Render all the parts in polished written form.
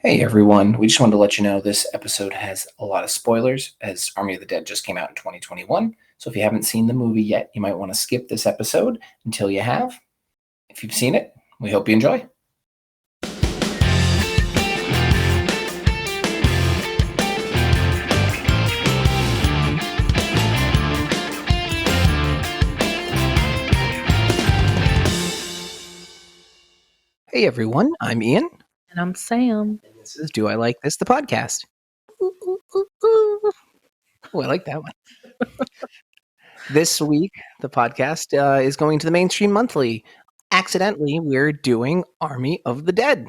Hey everyone, we just wanted to let you know this episode has a lot of spoilers as Army of the Dead just came out in 2021. So if you haven't seen the movie yet, you might want to skip this episode until you have. If you've seen it, we hope you enjoy. Hey everyone, I'm Ian. And I'm Sam. And this is Do I Like This, the podcast. Ooh, ooh, ooh, ooh. Oh, I like that one. This week, the podcast is going to the mainstream monthly. Accidentally, we're doing Army of the Dead.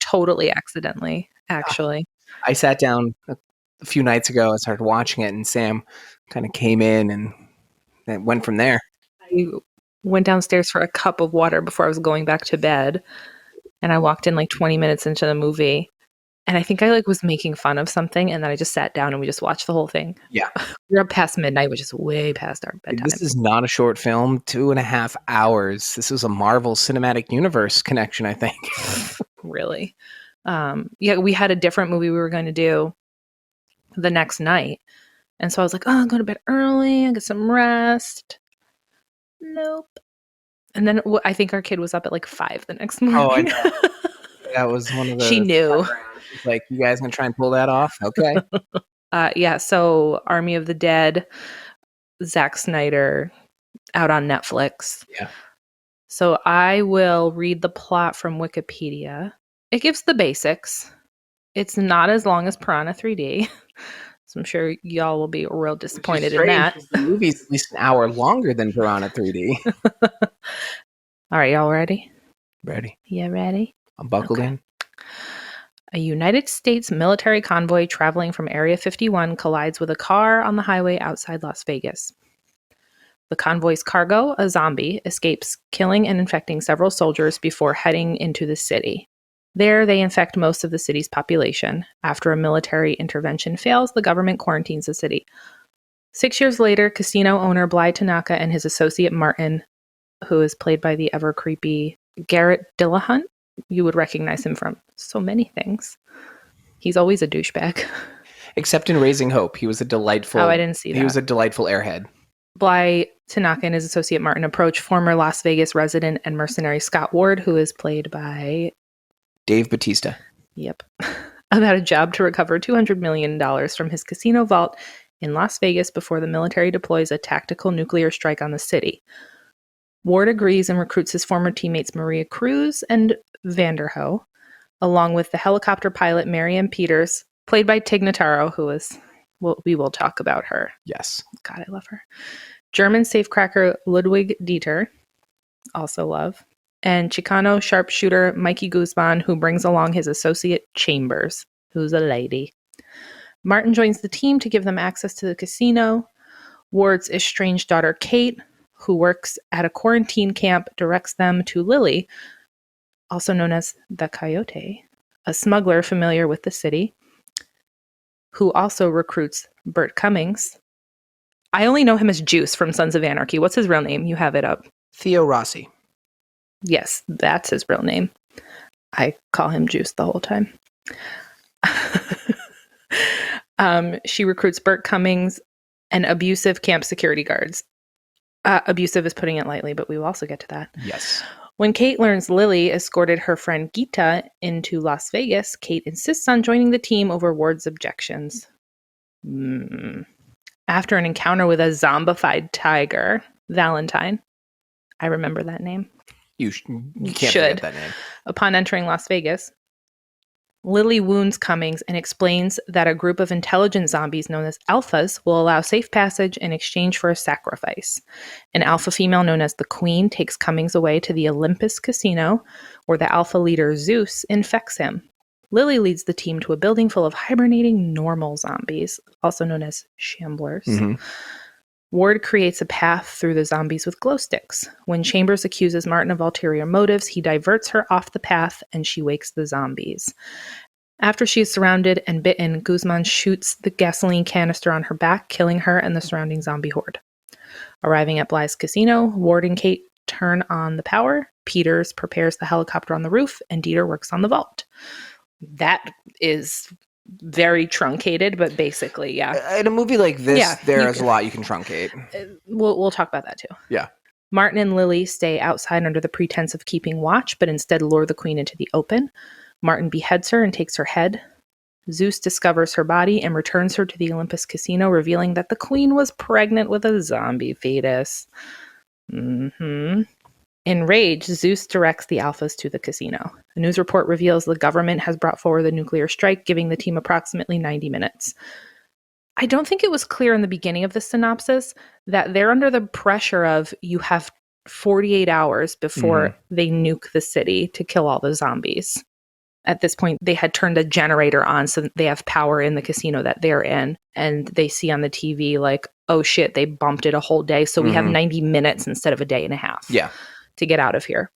Totally accidentally, actually. I sat down a few nights ago, I started watching it, and Sam kind of came in and it went from there. I went downstairs for a cup of water before I was going back to bed. And I walked in like 20 minutes into the movie. And I think I was making fun of something. And then I just sat down and we just watched the whole thing. Yeah. We were up past midnight, which is way past our bedtime. This is not a short film, 2.5 hours. This is a Marvel Cinematic Universe connection, I think. Really. Yeah, we had a different movie we were going to do the next night. And so I was like, oh, I'll go to bed early and get some rest. Nope. And then I think our kid was up at like 5 the next morning. Oh, I know. That was one of the... She knew. She's like, you guys gonna try and pull that off? Okay. Yeah, so Army of the Dead, Zack Snyder, out on Netflix. Yeah. So I will read the plot from Wikipedia. It gives the basics. It's not as long as Piranha 3D. So I'm sure y'all will be real disappointed in that. The movie's at least an hour longer than Piranha 3D. All right, y'all ready? Ready. Yeah, ready? I'm buckled in. A United States military convoy traveling from Area 51 collides with a car on the highway outside Las Vegas. The convoy's cargo, a zombie, escapes, killing and infecting several soldiers before heading into the city. There, they infect most of the city's population. After a military intervention fails, the government quarantines the city. 6 years later, casino owner Bly Tanaka and his associate Martin, who is played by the ever-creepy Garrett Dillahunt, you would recognize him from so many things. He's always a douchebag. Except in Raising Hope, he was a delightful... Oh, I didn't see that. He was a delightful airhead. Bly Tanaka and his associate Martin approach former Las Vegas resident and mercenary Scott Ward, who is played by... Dave Batista. Yep. About a job to recover $200 million from his casino vault in Las Vegas before the military deploys a tactical nuclear strike on the city. Ward agrees and recruits his former teammates Maria Cruz and Vanderho, along with the helicopter pilot Marianne Peters, played by Tig Notaro, who is... Well, we will talk about her. Yes. God, I love her. German safecracker Ludwig Dieter, also love. And Chicano sharpshooter Mikey Guzman, who brings along his associate Chambers, who's a lady. Martin joins the team to give them access to the casino. Ward's estranged daughter Kate, who works at a quarantine camp, directs them to Lily, also known as the Coyote, a smuggler familiar with the city, who also recruits Bert Cummings. I only know him as Juice from Sons of Anarchy. What's his real name? You have it up. Theo Rossi. Yes, that's his real name. I call him Juice the whole time. She recruits Bert Cummings and abusive camp security guards. Abusive is putting it lightly, but we will also get to that. Yes. When Kate learns Lily escorted her friend Gita into Las Vegas, Kate insists on joining the team over Ward's objections. After an encounter with a zombified tiger, Valentine, I remember that name. You can't forget that name. Upon entering Las Vegas, Lily wounds Cummings and explains that a group of intelligent zombies known as alphas will allow safe passage in exchange for a sacrifice. An alpha female known as the Queen takes Cummings away to the Olympus Casino, where the alpha leader Zeus infects him. Lily leads the team to a building full of hibernating normal zombies, also known as shamblers. Mm-hmm. Ward creates a path through the zombies with glow sticks. When Chambers accuses Martin of ulterior motives, he diverts her off the path and she wakes the zombies. After she is surrounded and bitten, Guzman shoots the gasoline canister on her back, killing her and the surrounding zombie horde. Arriving at Bly's casino, Ward and Kate turn on the power. Peters prepares the helicopter on the roof, and Dieter works on the vault. That is very truncated, but basically, yeah. In a movie like this, Yeah, there's a lot you can truncate. We'll talk about that too. Yeah. Martin and Lily stay outside under the pretense of keeping watch, but instead lure the queen into the open. Martin beheads her and takes her head. Zeus discovers her body and returns her to the Olympus casino, revealing that the queen was pregnant with a zombie fetus. Enraged, Zeus directs the Alphas to the casino. A news report reveals the government has brought forward the nuclear strike, giving the team approximately 90 minutes. I don't think it was clear in the beginning of the synopsis that they're under the pressure of you have 48 hours before they nuke the city to kill all the zombies. At this point, they had turned a generator on so that they have power in the casino that they're in. And they see on the TV like, oh shit, they bumped it a whole day. So we have 90 minutes instead of a day and a half to get out of here.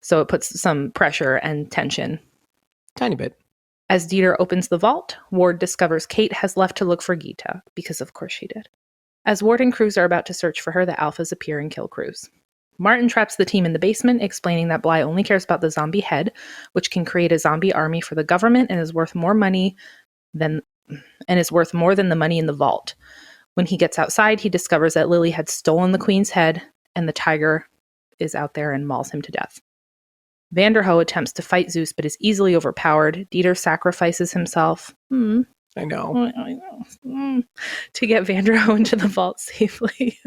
So it puts some pressure and tension. Tiny bit. As Dieter opens the vault, Ward discovers Kate has left to look for Gita, because of course she did. As Ward and Cruz are about to search for her, the Alphas appear and kill Cruz. Martin traps the team in the basement, explaining that Bly only cares about the zombie head, which can create a zombie army for the government and is worth more than the money in the vault. When he gets outside, he discovers that Lily had stolen the queen's head, and the tiger is out there and mauls him to death. Vanderhoof attempts to fight Zeus, but is easily overpowered. Dieter sacrifices himself. I know. To get Vanderhoof into the vault safely.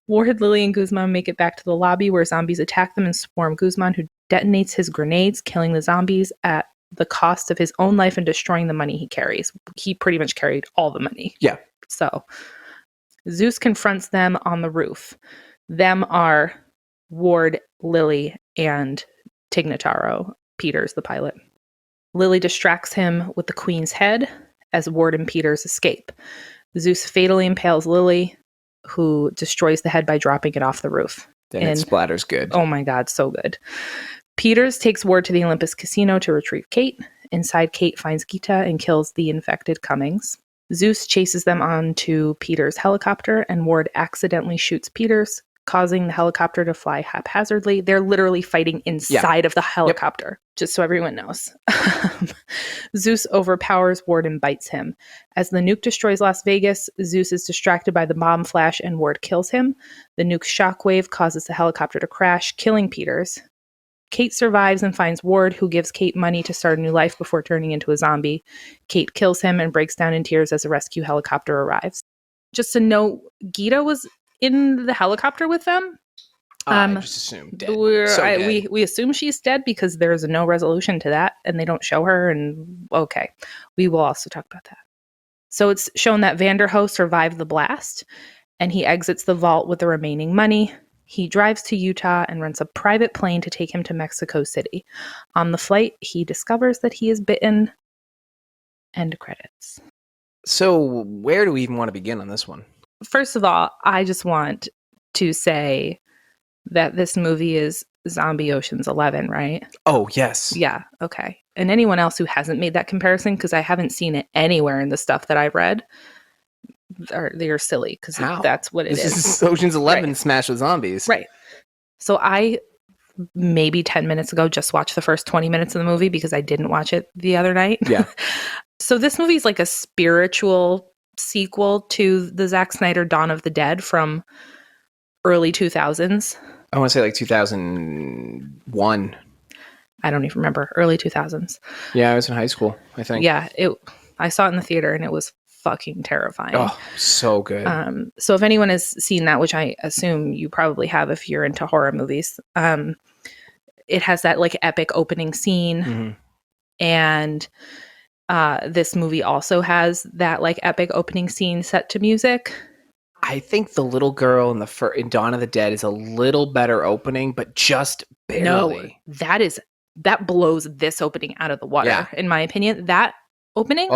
Ward, Lily, and Guzman make it back to the lobby where zombies attack them and swarm Guzman, who detonates his grenades, killing the zombies at the cost of his own life and destroying the money he carries. He pretty much carried all the money. Yeah. So Zeus confronts them on the roof. Them are Ward, Lily, and Tig Notaro, Peters, the pilot. Lily distracts him with the queen's head as Ward and Peters escape. Zeus fatally impales Lily, who destroys the head by dropping it off the roof. Then it splatters good. Oh my god, so good. Peters takes Ward to the Olympus casino to retrieve Kate. Inside, Kate finds Gita and kills the infected Cummings. Zeus chases them onto Peters' helicopter, and Ward accidentally shoots Peters, causing the helicopter to fly haphazardly. They're literally fighting inside of the helicopter, just so everyone knows. Zeus overpowers Ward and bites him. As the nuke destroys Las Vegas, Zeus is distracted by the bomb flash and Ward kills him. The nuke's shockwave causes the helicopter to crash, killing Peters. Kate survives and finds Ward, who gives Kate money to start a new life before turning into a zombie. Kate kills him and breaks down in tears as a rescue helicopter arrives. Just to note, Gita was in the helicopter with them. I just assumed dead. We assume she's dead because there's no resolution to that, and they don't show her. And okay, we will also talk about that. So it's shown that Vanderhoof survived the blast, and he exits the vault with the remaining money. He drives to Utah and rents a private plane to take him to Mexico City. On the flight, he discovers that he is bitten. End credits. So where do we even want to begin on this one? First of all, I just want to say that this movie is Zombie Ocean's 11, right? Oh, yes. Yeah, okay. And anyone else who hasn't made that comparison, because I haven't seen it anywhere in the stuff that I've read, they're silly, because that's what it is. This is Ocean's 11 smashed with zombies. Right. So I, maybe 10 minutes ago, just watched the first 20 minutes of the movie because I didn't watch it the other night. Yeah. So this movie is like a spiritual sequel to the Zack Snyder Dawn of the Dead from early 2000s. I want to say like 2001. I don't even remember. Early 2000s. Yeah, I was in high school, I think. Yeah, I saw it in the theater and it was fucking terrifying. Oh, so good. So if anyone has seen that, which I assume you probably have if you're into horror movies, it has that like epic opening scene. Mm-hmm. And this movie also has that like epic opening scene set to music. I think the little girl in Dawn of the Dead is a little better opening, but just barely. No, that blows this opening out of the water, in my opinion. That opening,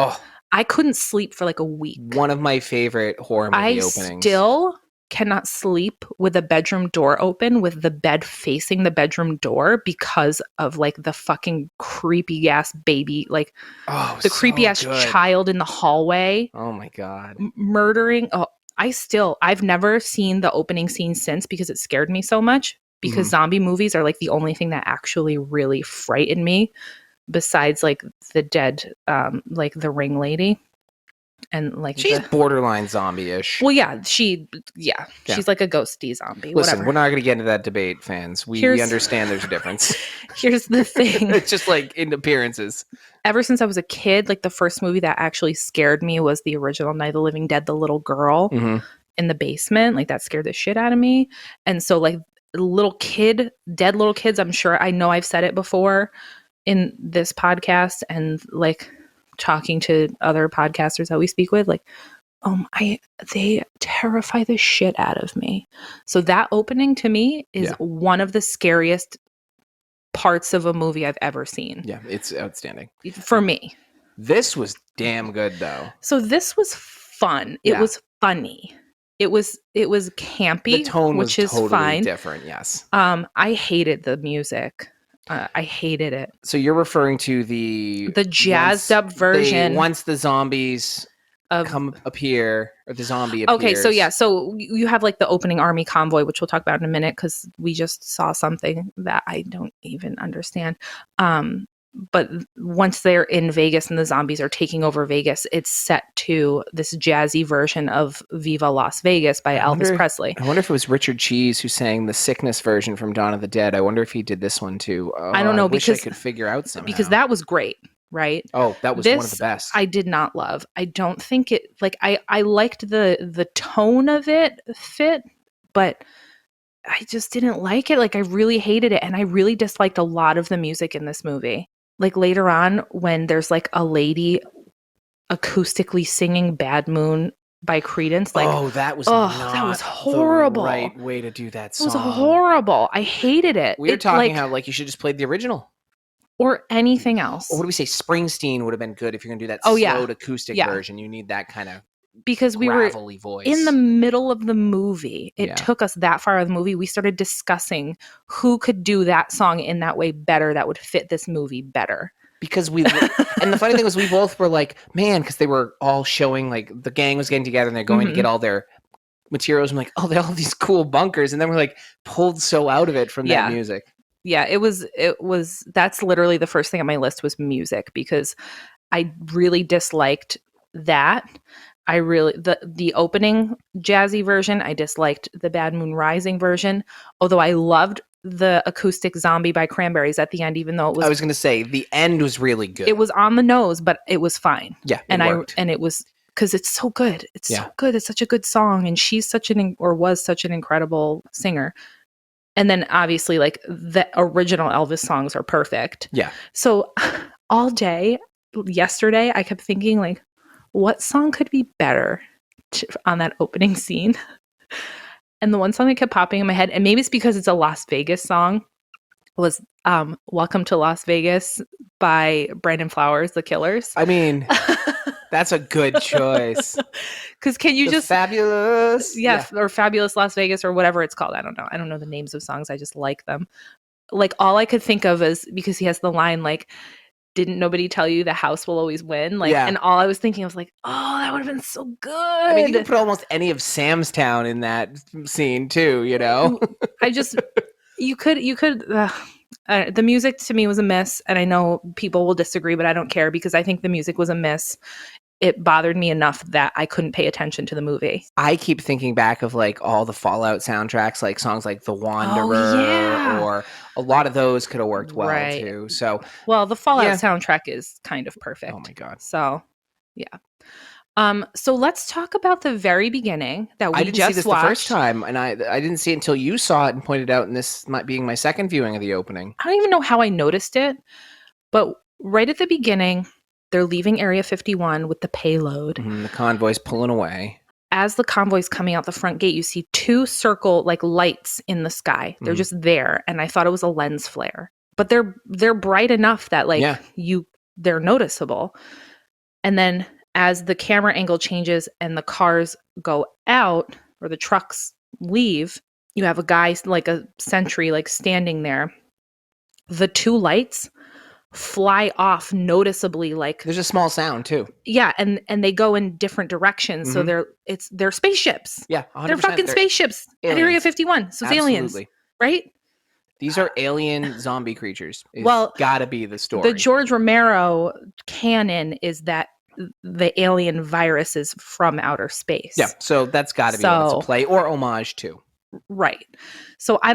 I couldn't sleep for like a week. One of my favorite horror movie openings. I still cannot sleep with a bedroom door open with the bed facing the bedroom door because of like the fucking creepy ass baby, like the creepy ass child in the hallway. Oh my God. Murdering. I've never seen the opening scene since because it scared me so much, because zombie movies are like the only thing that actually really frightened me. besides like the dead, like the ring lady. And like she's borderline zombie-ish. Well, yeah, she's like a ghosty zombie. Listen, whatever. We're not going to get into that debate, fans. We understand there's a difference. Here's the thing. It's just like in appearances. Ever since I was a kid, like the first movie that actually scared me was the original Night of the Living Dead, the little girl in the basement. Like that scared the shit out of me. And so like dead little kids, I'm sure I know I've said it before in this podcast and like talking to other podcasters that we speak with, like, they terrify the shit out of me. So that opening to me is one of the scariest parts of a movie I've ever seen. Yeah, it's outstanding. For me. This was damn good though. So this was fun. It was funny. It was campy. The tone was totally fine. Different, yes. I hated the music. I hated it. So you're referring to the jazzed up version. Once the zombies appear, or the zombie appears. Okay, so you have like the opening army convoy, which we'll talk about in a minute because we just saw something that I don't even understand. But once they're in Vegas and the zombies are taking over Vegas, it's set to this jazzy version of Viva Las Vegas by Elvis Presley. I wonder if it was Richard Cheese who sang the Sickness version from Dawn of the Dead. I wonder if he did this one too. I don't know, because I could figure out somehow. Because that was great, right? Oh, that was one of the best. I did not love. I don't think it, like, I liked the tone of it fit, but I just didn't like it. Like, I really hated it. And I really disliked a lot of the music in this movie. Like later on when there's like a lady acoustically singing Bad Moon by Creedence. Like, that was horrible. The right way to do that song. It was horrible. I hated it. We were talking how like you should just play the original. Or anything else. Or what do we say? Springsteen would have been good if you're going to do that slowed acoustic version. You need that kind of because we were voice. In the middle of the movie. It took us that far of the movie. We started discussing who could do that song in that way better, that would fit this movie better. Because and the funny thing was we both were like, man, because they were all showing, like the gang was getting together and they're going to get all their materials. I'm like, oh, they all have these cool bunkers. And then we're like pulled so out of it from that music. Yeah, it was, that's literally the first thing on my list was music because I really disliked that. The opening jazzy version, I disliked the Bad Moon Rising version, although I loved the acoustic Zombie by Cranberries at the end, even though it was... I was going to say, the end was really good. It was on the nose, but it was fine. Yeah, and it was... Because it's so good. It's so good. It's such a good song, and she's was such an incredible singer. And then, obviously, like, the original Elvis songs are perfect. Yeah. So, all day, yesterday, I kept thinking, like, what song could be better on that opening scene? And the one song that kept popping in my head, and maybe it's because it's a Las Vegas song, was Welcome to Las Vegas by Brandon Flowers, The Killers. I mean, that's a good choice. Because can you just... Fabulous. Or Fabulous Las Vegas or whatever it's called. I don't know. I don't know the names of songs. I just like them. Like, all I could think of is, because he has the line, like, didn't nobody tell you the house will always win? Like, and all I was thinking, I was like, oh, that would have been so good. I mean, you could put almost any of Sam's Town in that scene too, you know? You could, the music to me was a miss, and I know people will disagree, but I don't care because I think the music was a miss. It bothered me enough that I couldn't pay attention to the movie. I keep thinking back of like all the Fallout soundtracks, like songs like The Wanderer, or a lot of those could have worked well too. So, the Fallout soundtrack is kind of perfect. Oh my God. So, yeah. So let's talk about the very beginning that we I didn't just see this watched. The first time, and I didn't see it until you saw it and pointed out, and this might being my second viewing of the opening. I don't even know how I noticed it, but right at the beginning, they're leaving Area 51 with the payload. The convoy's pulling away. As the convoy's coming out the front gate, you see two circle like lights in the sky. They're just there, and I thought it was a lens flare, but they're bright enough that like they're noticeable. And then as the camera angle changes and the cars go out or the trucks leave, you have a guy like a sentry like standing there. The two lights fly off noticeably, like there's a small sound too. Yeah, and they go in different directions. So they're spaceships. Yeah, 100%. They're fucking spaceships at Area 51. So it's aliens, right? These are alien zombie creatures. It's Well, gotta be the story. The George Romero canon is that the alien virus is from outer space. Yeah, so that's gotta be what it's a play or homage to. Right. So I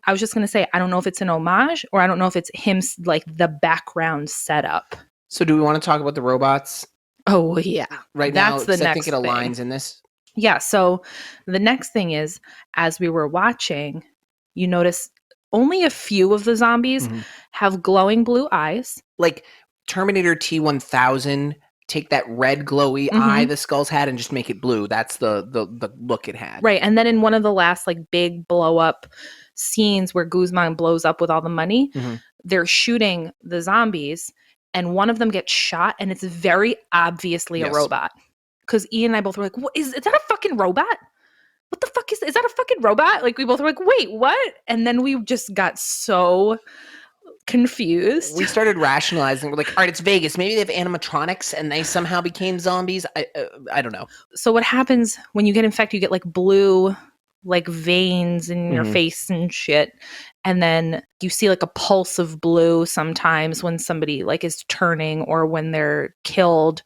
was just going to say, I don't know if it's an homage or I don't know if it's him, like the background setup. So do we want to talk about the robots? Oh, yeah. Right That's now, the because I next think it aligns thing. in this. Yeah. So the next thing is, as we were watching, you notice only a few of the zombies have glowing blue eyes. Like Terminator T-1000, take that red glowy eye the skulls had and just make it blue. That's the look it had. Right. And then in one of the last like big blow up scenes where Guzman blows up with all the money, they're shooting the zombies and one of them gets shot and it's very obviously a robot. Because Ian and I both were like, what, is that a fucking robot? What the fuck is that a fucking robot? Like we both were like, wait, what? And then we just got so confused. We started rationalizing. We're like, all right, it's Vegas. Maybe they have animatronics and they somehow became zombies. I don't know. So what happens when you get infected, you get like blue like veins in your face and shit. And then you see like a pulse of blue sometimes when somebody like is turning or when they're killed.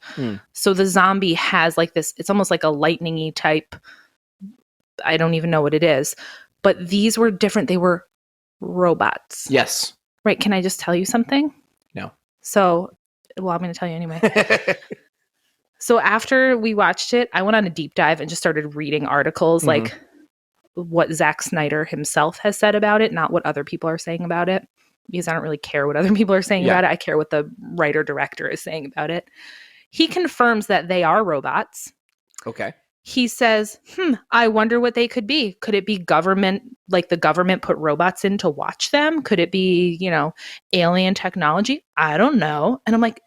So the zombie has like this, it's almost like a lightning-y type. I don't even know what it is. But these were different. They were robots. Yes. Right. Can I just tell you something? No. So, well, I'm going to tell you anyway. So after we watched it, I went on a deep dive and just started reading articles like what Zack Snyder himself has said about it, not what other people are saying about it, because I don't really care what other people are saying about it. I care what the writer-director is saying about it. He confirms that they are robots. Okay. He says, I wonder what they could be. Could it be government, like the government put robots in to watch them? Could it be, alien technology? I don't know. And I'm like,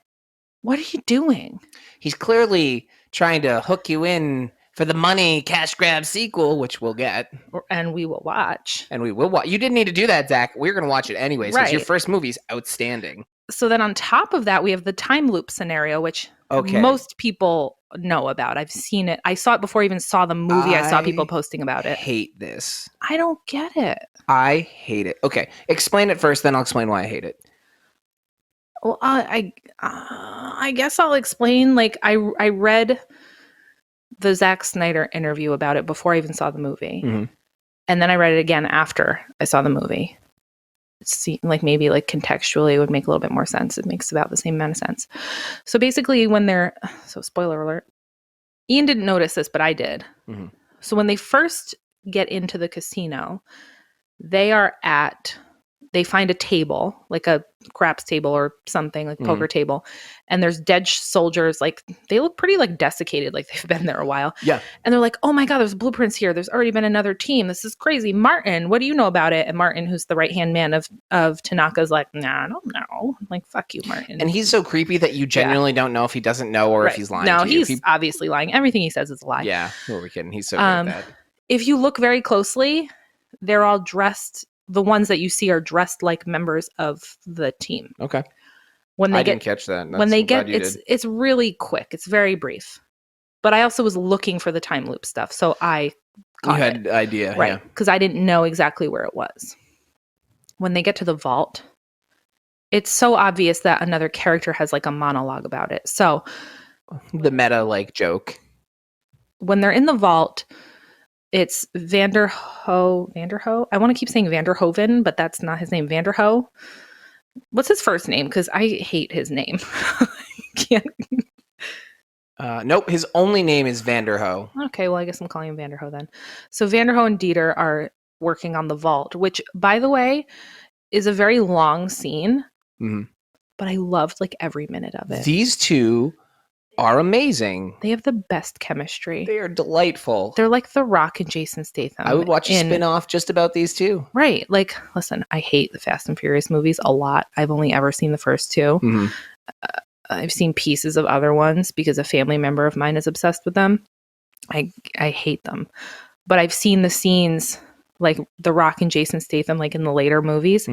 what are you doing? He's clearly trying to hook you in for the money cash grab sequel, which we'll get. And we will watch. And we will watch. You didn't need to do that, Zach. We're going to watch it anyways because your first movie's outstanding. So then on top of that, we have the time loop scenario, which most people know about. I've seen it. I saw it before I even saw the movie. I saw people posting about it. I hate this. I don't get it. I hate it. Okay. Explain it first, then I'll explain why I hate it. Well, I guess I'll explain. Like, I read the Zack Snyder interview about it before I even saw the movie. And then I read it again after I saw the movie. It seemed like maybe like contextually it would make a little bit more sense. It makes about the same amount of sense. So basically so spoiler alert, Ian didn't notice this, but I did. So when they first get into the casino, they find a table, like a craps table or something, like poker table. And there's dead soldiers, like they look pretty like desiccated, like they've been there a while. Yeah. And they're like, oh my God, there's blueprints here. There's already been another team. This is crazy. Martin, what do you know about it? And Martin, who's the right-hand man of Tanaka's like, nah, I don't know. I'm like, fuck you, Martin. And he's so creepy that you genuinely don't know if he doesn't know or if he's lying to you. No, he's obviously lying. Everything he says is a lie. Yeah, who are we kidding? He's so good at that. If you look very closely, they're all dressed. The ones that you see are dressed like members of the team. Okay. I didn't catch that. It's really quick. It's very brief. But I also was looking for the time loop stuff, so I caught it. You had idea, right? Because I didn't know exactly where it was. When they get to the vault, it's so obvious that another character has like a monologue about it. So the meta like joke. When they're in the vault, it's Vanderho. I want to keep saying Vanderhoven, but that's not his name. Vanderho. What's his first name? Because I hate his name. Can't. Nope. His only name is Vanderho. Okay, well, I guess I'm calling him Vanderho then. So Vanderho and Dieter are working on the vault, which, by the way, is a very long scene. But I loved like every minute of it. These two are amazing. They have the best chemistry. They are delightful. They're like The Rock and Jason Statham. I would watch a spin-off just about these two. Right. Like, listen, I hate the Fast and Furious movies a lot. I've only ever seen the first two. I've seen pieces of other ones because a family member of mine is obsessed with them. I hate them. But I've seen the scenes like The Rock and Jason Statham, like in the later movies.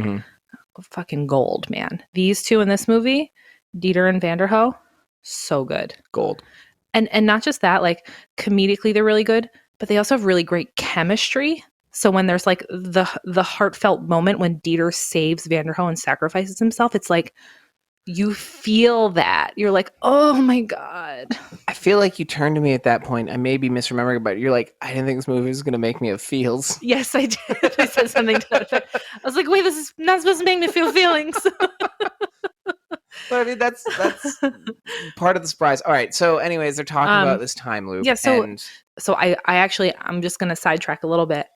Fucking gold, man. These two in this movie, Dieter and Vanderho, so good. Gold. And not just that, like comedically they're really good, but they also have really great chemistry. So when there's like the heartfelt moment when Dieter saves Vanderho and sacrifices himself, it's like you feel that. You're like, oh my God. I feel like you turned to me at that point. I may be misremembering, but you're like, I didn't think this movie was going to make me have feels. Yes, I did. I said something to that effect. I was like, wait, this is not supposed to make me feel feelings. But I mean, that's part of the surprise. All right. So anyways, they're talking about this time loop. Yeah, so I actually, I'm just going to sidetrack a little bit.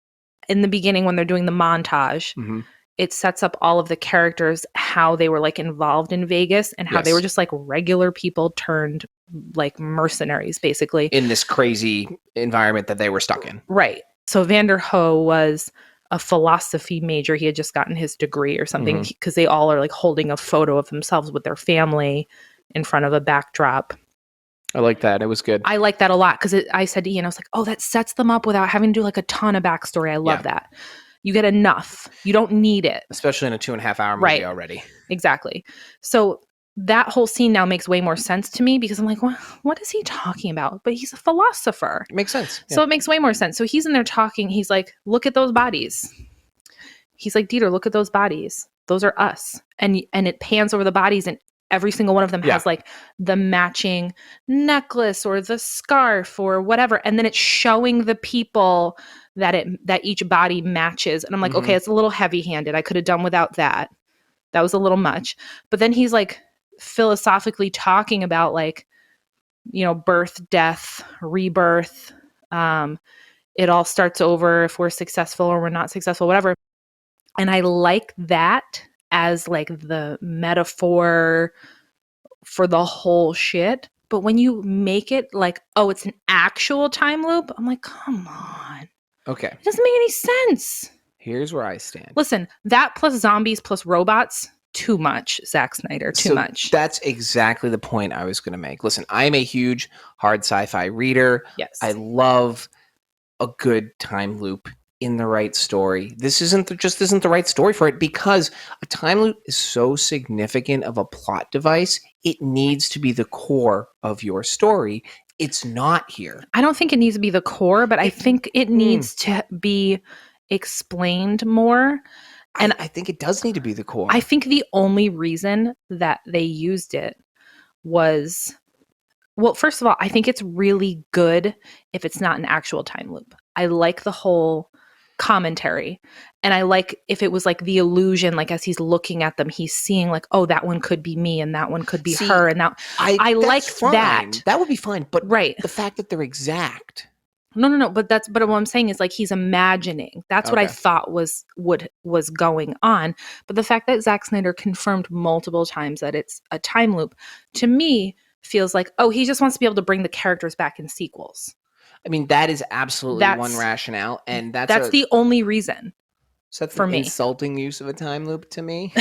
In the beginning, when they're doing the montage, it sets up all of the characters, how they were like involved in Vegas and how they were just like regular people turned like mercenaries, basically. In this crazy environment that they were stuck in. Right. So Vanderho was a philosophy major. He had just gotten his degree or something because they all are like holding a photo of themselves with their family in front of a backdrop. I like that. It was good. I like that a lot because I said to Ian, I was like, oh, that sets them up without having to do like a ton of backstory. I love that. You get enough. You don't need it. Especially in a 2.5 hour movie already. Exactly. So that whole scene now makes way more sense to me because I'm like, what is he talking about? But he's a philosopher. It makes sense. So it makes way more sense. So he's in there talking. He's like, look at those bodies. He's like, Dieter, look at those bodies. Those are us. And it pans over the bodies and every single one of them has like the matching necklace or the scarf or whatever. And then it's showing the people that each body matches. And I'm like, okay, it's a little heavy handed. I could have done without that. That was a little much. But then he's like philosophically talking about like, you know, birth, death, rebirth. It all starts over if we're successful or we're not successful, whatever. And I like that as like the metaphor for the whole shit. But when you make it like, oh, it's an actual time loop, I'm like, come on. Okay. It doesn't make any sense. Here's where I stand. Listen, that plus zombies plus robots, too much, Zack Snyder, too much. That's exactly the point I was going to make. Listen, I'm a huge hard sci-fi reader. Yes. I love a good time loop in the right story. This isn't the right story for it because a time loop is so significant of a plot device. It needs to be the core of your story. It's not here. I don't think it needs to be the core, but I think it needs to be explained more. And I think it does need to be the core. I think the only reason that they used it was, well, first of all, I think it's really good if it's not an actual time loop. I like the whole commentary. And I like if it was like the illusion, like as he's looking at them, he's seeing like, oh, that one could be me and that one could be her. And that I like that. That would be fine. But right. The fact that they're exact. No. But what I'm saying is like he's imagining. That's what I thought was going on. But the fact that Zack Snyder confirmed multiple times that it's a time loop, to me, feels like, oh, he just wants to be able to bring the characters back in sequels. I mean, that is absolutely one rationale, and that's the only reason. So that's for an me. Insulting use of a time loop to me.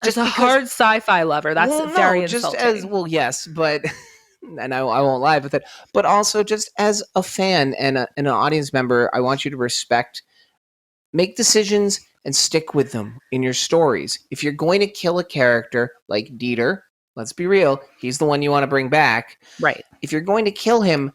Just a hard sci-fi lover. That's very insulting. Just as yes, but and I won't lie with it. But also, just as a fan and an audience member, I want you to make decisions and stick with them in your stories. If you're going to kill a character like Dieter, let's be real, he's the one you want to bring back. Right. If you're going to kill him,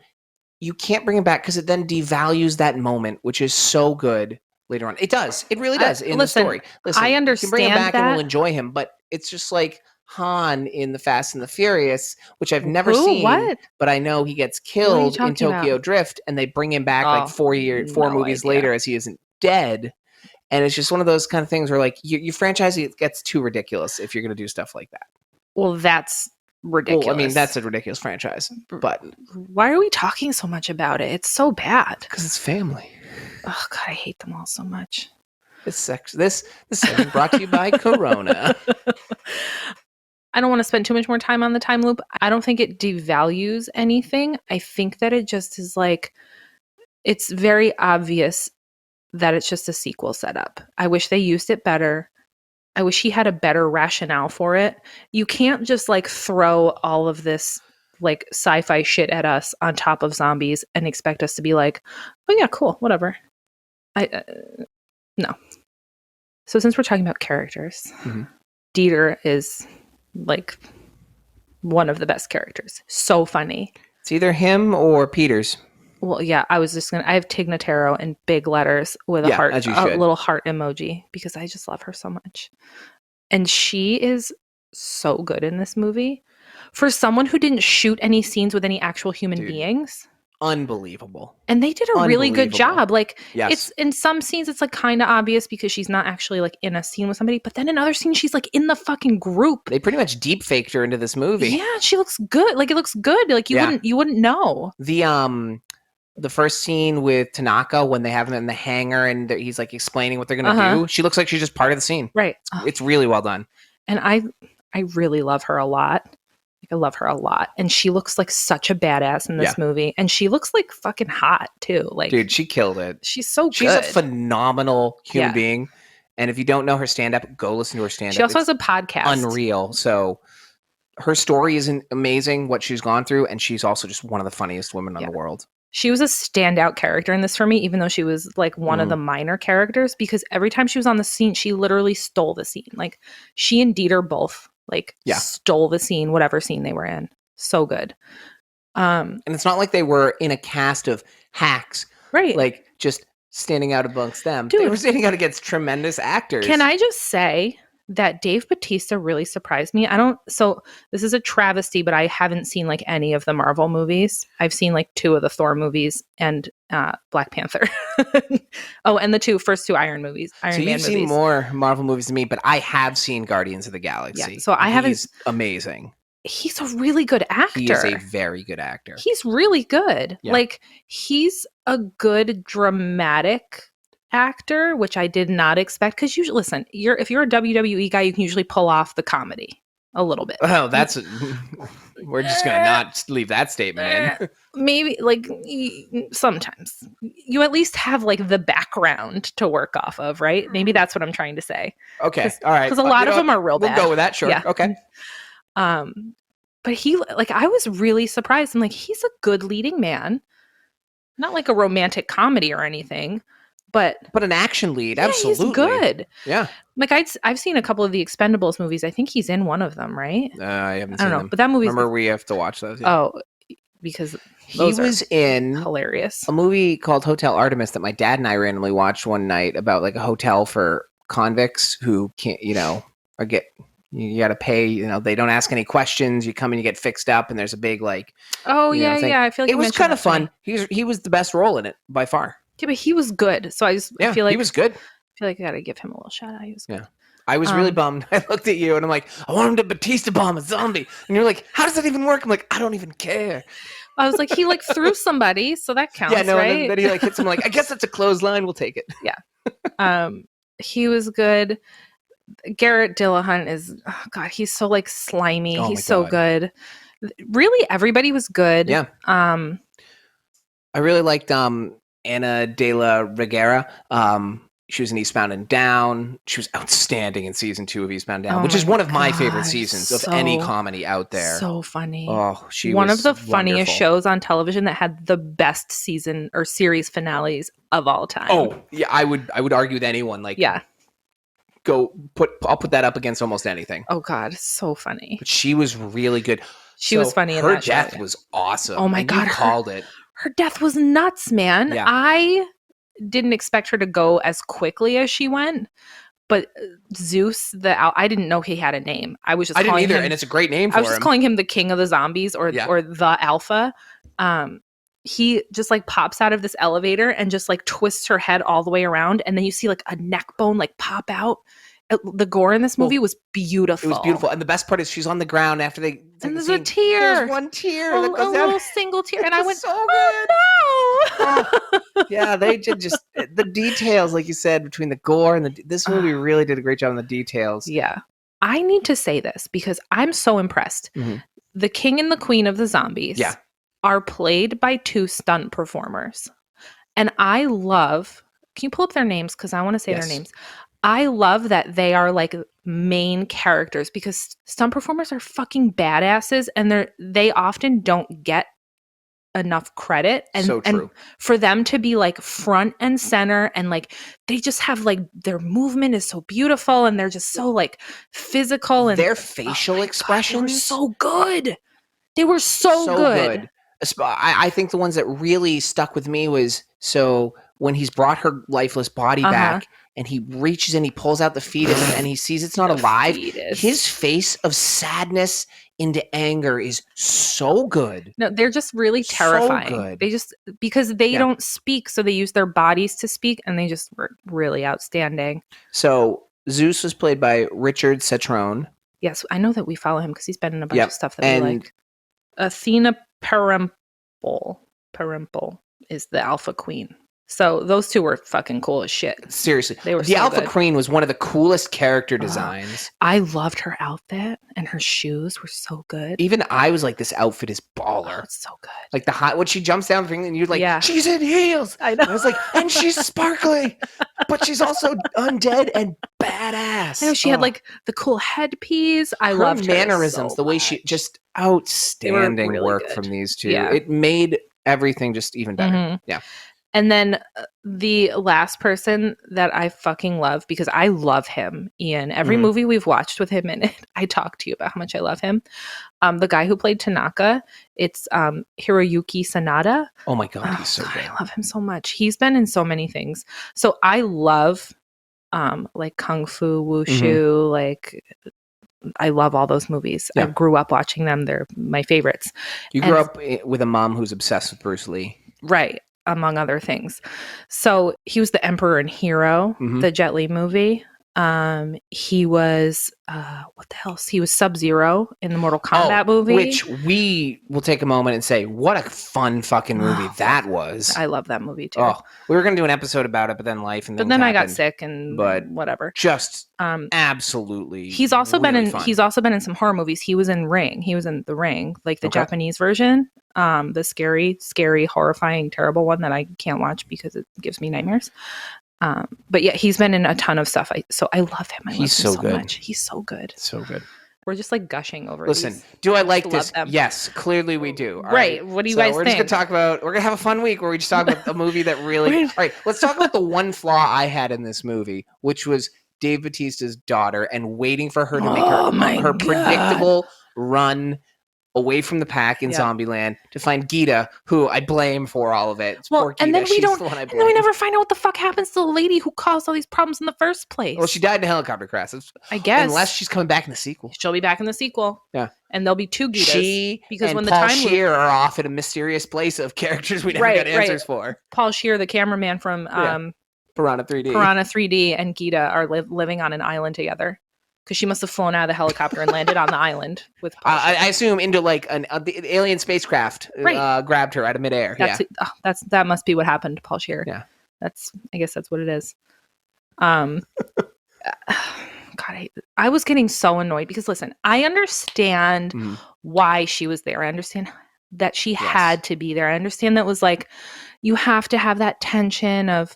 you can't bring him back because it then devalues that moment, which is so good later on. It does. It really does in the story. Listen, I understand you can bring him back that. and we'll enjoy him, but it's just like Han in The Fast and the Furious, which I've never seen, but I know he gets killed in Tokyo Drift, and they bring him back like 4 movies later as he isn't dead. And it's just one of those kind of things where like you franchise it gets too ridiculous if you're going to do stuff like that. Well, that's ridiculous. Well, I mean, that's a ridiculous franchise, but why are we talking so much about it? It's so bad. Because it's family. Oh God, I hate them all so much. This segment brought to you by Corona. I don't want to spend too much more time on the time loop. I don't think it devalues anything. I think that it just is like, it's very obvious that it's just a sequel setup. I wish they used it better. I wish he had a better rationale for it. You can't just like throw all of this like sci-fi shit at us on top of zombies and expect us to be like, oh yeah, cool, whatever. No. So since we're talking about characters, Dieter is like one of the best characters. So funny. It's either him or Peters. Well, yeah, I have Tig Notaro in big letters with Yeah, as you should. little heart emoji because I just love her so much. And she is so good in this movie. For someone who didn't shoot any scenes with any actual human Dude. beings. Unbelievable. And they did a really good job. Like, Yes. it's in some scenes, it's like kind of obvious because she's not actually like in a scene with somebody. But then in other scenes, she's like in the fucking group. They pretty much deep faked her into this movie. Yeah, she looks good. Like, it looks good. Like, you wouldn't know. The first scene with Tanaka when they have him in the hangar and he's like explaining what they're gonna do. She looks like she's just part of the scene. Right. It's really well done. And I really love her a lot. Like, I love her a lot. And she looks like such a badass in this movie. And she looks like fucking hot too. Like, dude, she killed it. She's so good. She's a phenomenal human being. And if you don't know her stand-up, go listen to her stand-up. She also has a podcast. Unreal. So her story isn't amazing, what she's gone through, and she's also just one of the funniest women in the world. She was a standout character in this for me, even though she was like one of the minor characters, because every time she was on the scene, she literally stole the scene. Like, she and Dieter both stole the scene, whatever scene they were in. So good. And it's not like they were in a cast of hacks. Right. Like, just standing out amongst them. Dude, they were standing out against tremendous actors. Can I just say that Dave Batista really surprised me? So this is a travesty, but I haven't seen like any of the Marvel movies. I've seen like 2 of the Thor movies and Black Panther. And the first two Iron Man movies. So you've seen more Marvel movies than me, but I have seen Guardians of the Galaxy. Yeah, so I haven't. He's amazing. He's a really good actor. He is a very good actor. He's really good. Yeah. Like, he's a good dramatic actor, which I did not expect. Because usually, listen, if you're a WWE guy, you can usually pull off the comedy a little bit. Oh, that's we're just gonna not leave that statement in. Maybe, like, sometimes you at least have like the background to work off of, right? Maybe that's what I'm trying to say. Okay, all right. Because a lot of them are real bad. We'll go with that. Sure. Yeah. Okay. But I was really surprised. I'm like, he's a good leading man, not like a romantic comedy or anything, but an action lead. Absolutely, he's good. Yeah, like I've seen a couple of the Expendables movies. I think he's in one of them, right? I haven't seen them. But that movie. Remember, we have to watch those. Yeah. Oh, because he was in hilarious a movie called Hotel Artemis that my dad and I randomly watched one night about like a hotel for convicts who can't, you got to pay, they don't ask any questions. You come and you get fixed up and there's a big like, I feel like it was kind of fun. He was the best role in it by far. Yeah, but he was good. So I feel like he was good. I feel like I got to give him a little shout out. He was good. Yeah. I was really bummed. I looked at you and I'm like, I want him to Batista bomb a zombie. And you're like, how does that even work? I'm like, I don't even care. I was like, he like threw somebody, so that counts, right? And then he like hits him like, I guess that's a clothesline. We'll take it. Yeah. He was good. Garrett Dillahunt is, oh God, he's so like slimy. He's so good. Really, everybody was good. Yeah. I really liked Anna de la Reguera. She was in Eastbound and Down. She was outstanding in season 2 of Eastbound and Down, which is one of my favorite seasons of any comedy out there. So funny. Oh, she one was of the funniest shows on television that had the best season or series finales of all time. Oh, yeah, I would argue with anyone. Like, yeah. I'll put that up against almost anything. Oh God, so funny. But she was really good. She was funny in that show. Her death was awesome. Oh my God, you called it. Her death was nuts, man. Yeah. I didn't expect her to go as quickly as she went, but Zeus, I didn't know he had a name. I didn't either, and it's a great name for him. I was just calling him the king of the zombies or the alpha. He just like pops out of this elevator and just like twists her head all the way around, and then you see like a neck bone like pop out. The gore in this movie was beautiful. It was beautiful, and the best part is she's on the ground after they. And there's a tear. There's one tear. A little single tear, and I went, so good. Oh, no. Yeah, they did just the details, like you said, between the gore and this movie really did a great job on the details. Yeah, I need to say this because I'm so impressed. Mm-hmm. The king and the queen of the zombies. Yeah. Are played by 2 stunt performers. And I love, can you pull up their names? Because I want to say their names. I love that they are like main characters because stunt performers are fucking badasses and they often don't get enough credit. And, so true. And for them to be like front and center and like they just have like their movement is so beautiful and they're just so like physical and their facial expressions were so good. They were so good. I think the ones that really stuck with me was when he's brought her lifeless body back and he reaches and he pulls out the fetus and he sees it's not alive. His face of sadness into anger is so good. No, they're just really terrifying. So good. They just, because they don't speak, so they use their bodies to speak, and they just were really outstanding. So Zeus was played by Richard Cetrone. Yes, I know that we follow him because he's been in a bunch of stuff that we like. Athena Perimpel is the Alpha Queen. So those two were fucking cool as shit. Seriously. They were the so Alpha good. Queen was one of the coolest character designs. I loved her outfit, and her shoes were so good. Even I was like, this outfit is baller. Oh, it's so good. Like when she jumps down the thing and you're like, she's in heels. I know. And I was like, and she's sparkly, but she's also undead and badass. I know she had like the cool headpiece. I loved her mannerisms, so the way much. she just outstanding really work good. from these two. Yeah. It made everything just even better. Mm-hmm. Yeah. And then the last person that I fucking love, because I love him, Ian. Every movie we've watched with him in it, I talk to you about how much I love him. The guy who played Tanaka, it's Hiroyuki Sanada. Oh my God, he's so good. I love him so much. He's been in so many things. So I love like Kung Fu, Wushu, like I love all those movies. Yeah. I grew up watching them. They're my favorites. You grew up with a mom who's obsessed with Bruce Lee. Right. Among other things. So he was the Emperor and Hero, the Jet Li movie. He was what the hell? He was Sub-Zero in the Mortal Kombat movie. Which we will take a moment and say, what a fun fucking movie that was. I love that movie too. Oh, we were gonna do an episode about it, but then life and but then I got sick and whatever. Just absolutely. He's also really been in fun. he's also been in some horror movies. He was in Ring. He was in The Ring, like the Japanese version. The scary, horrifying, terrible one that I can't watch because it gives me nightmares. But yeah, he's been in a ton of stuff. So I love him. He's so good. Much. He's so good. So good. We're just like gushing over. Listen, do I like this? Yes, clearly we do. All right. What do you guys think? We're just gonna talk about. We're gonna have a fun week where we just talk about a movie that really. All right. Let's talk about the one flaw I had in this movie, which was Dave Batista's daughter and waiting for her to make her predictable run away from the pack in Zombieland to find Gita, who I blame for all of it. It's poor Gita. And then we and then we never find out what the fuck happens to the lady who caused all these problems in the first place. Well, she died in a helicopter crash. I guess. Unless she's coming back in the sequel. She'll be back in the sequel. Yeah. And there'll be two Gitas. She because and when the Paul time Scheer are off in a mysterious place of characters we never got answers for. Paul Scheer, the cameraman from Piranha 3D. Piranha 3D and Gita are living on an island together. Because she must have flown out of the helicopter and landed on the island with Paul Scheer. I assume into like the alien spacecraft grabbed her out of midair. That must be what happened to Paul Scheer. Yeah. I guess that's what it is. God, I was getting so annoyed because listen, I understand why she was there. I understand that she had to be there. I understand that was like, you have to have that tension of,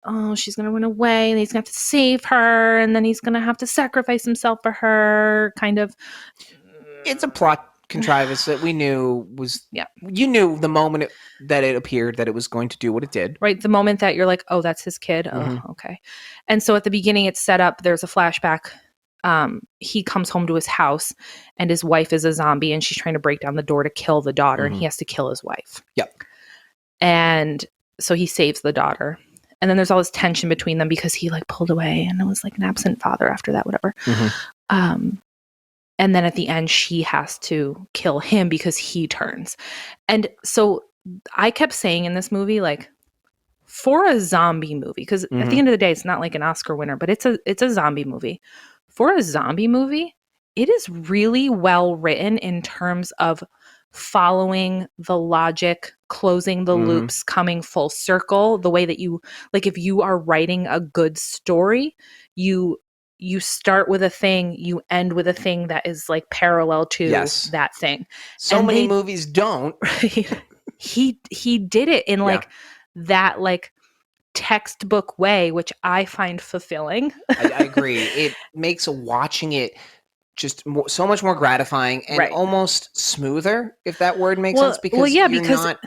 oh, she's going to run away and he's going to have to save her and then he's going to have to sacrifice himself for her, kind of. It's a plot contrivance that we knew was, you knew the moment that it appeared that it was going to do what it did. Right. The moment that you're like, oh, that's his kid. Oh, okay. And so at the beginning it's set up, there's a flashback. He comes home to his house and his wife is a zombie and she's trying to break down the door to kill the daughter and he has to kill his wife. Yep. And so he saves the daughter. And then there's all this tension between them because he like pulled away and it was like an absent father after that, whatever. And then at the end, she has to kill him because he turns. And so I kept saying in this movie, like, for a zombie movie, because at the end of the day, it's not like an Oscar winner, but it's a zombie movie. For a zombie movie, it is really well written in terms of following the logic, closing the loops, coming full circle, the way that you, like, if you are writing a good story, you start with a thing, you end with a thing that is like parallel to that thing. So and many movies don't. He did it in like that like textbook way, which I find fulfilling. I agree. It makes watching it just so much more gratifying and almost smoother, if that word makes sense, because you're not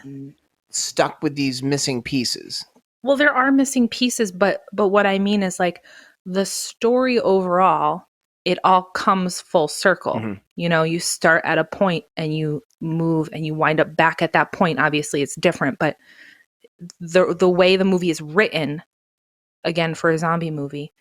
stuck with these missing pieces. Well, there are missing pieces, but what I mean is like the story overall it all comes full circle. Mhm. You know, you start at a point and you move and you wind up back at that point. Obviously, it's different, but the way the movie is written, again, for a zombie movie,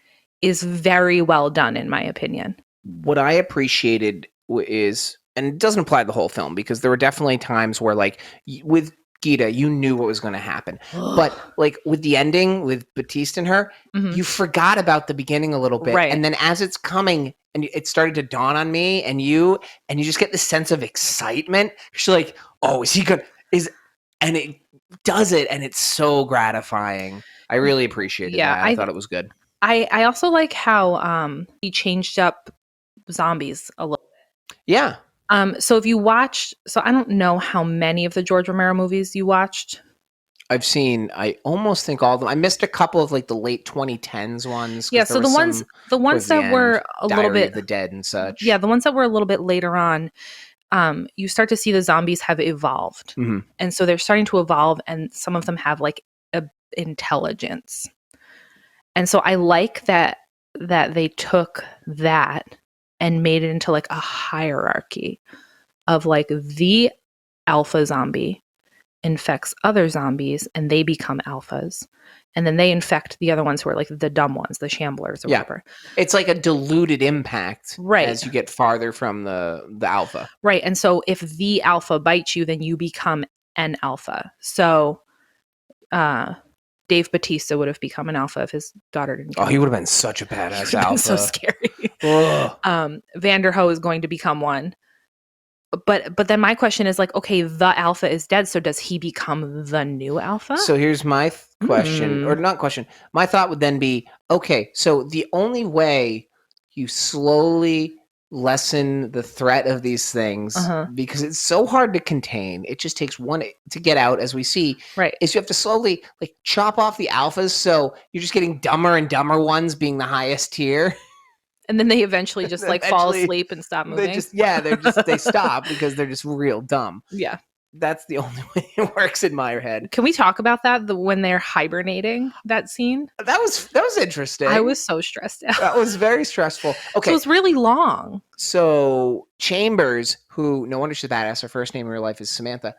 is very well done, in my opinion. What I appreciated is, and it doesn't apply to the whole film, because there were definitely times where, like, with Gita, you knew what was going to happen. But, like, with the ending, with Batista and her, Mhm. you forgot about the beginning a little bit. Right. And then as it's coming, and it started to dawn on me and you just get this sense of excitement. You're like, oh, is he going to, and it does it, and it's so gratifying. I really appreciated that. I thought it was good. I also like how he changed up zombies a little bit. Yeah. So if you watched, so I don't know how many of the George Romero movies you watched. I've seen, I almost think all of them. I missed a couple of, like, the late 2010s ones. Yeah, so the ones that were a little bit of the Dead and such. Yeah, the ones that were a little bit later on, you start to see the zombies have evolved. Mhm. And so they're starting to evolve, and some of them have like a intelligence. And so I like that they took that and made it into like a hierarchy of like the alpha zombie infects other zombies and they become alphas. And then they infect the other ones who are like the dumb ones, the shamblers or whatever. It's like a diluted impact, right, as you get farther from the alpha. Right. And so if the alpha bites you, then you become an alpha. So Dave Batista would have become an alpha if his daughter didn't come. Oh, he would have been such a badass alpha. So scary. Vanderho is going to become one. But then my question is like, okay, the alpha is dead, so does he become the new alpha? So here's my question, or not question. My thought would then be, okay, so the only way you slowly lessen the threat of these things, because it's so hard to contain, it just takes one to get out, as we see, right, is you have to slowly like chop off the alphas, so you're just getting dumber and dumber ones being the highest tier. And then they eventually just like fall asleep and stop moving. They stop because they're just real dumb. Yeah. That's the only way it works in my head. Can we talk about that? When they're hibernating, that scene? That was interesting. I was so stressed out. That was very stressful. Okay. So it was really long. So Chambers, who no wonder she's badass, her first name in real life is Samantha.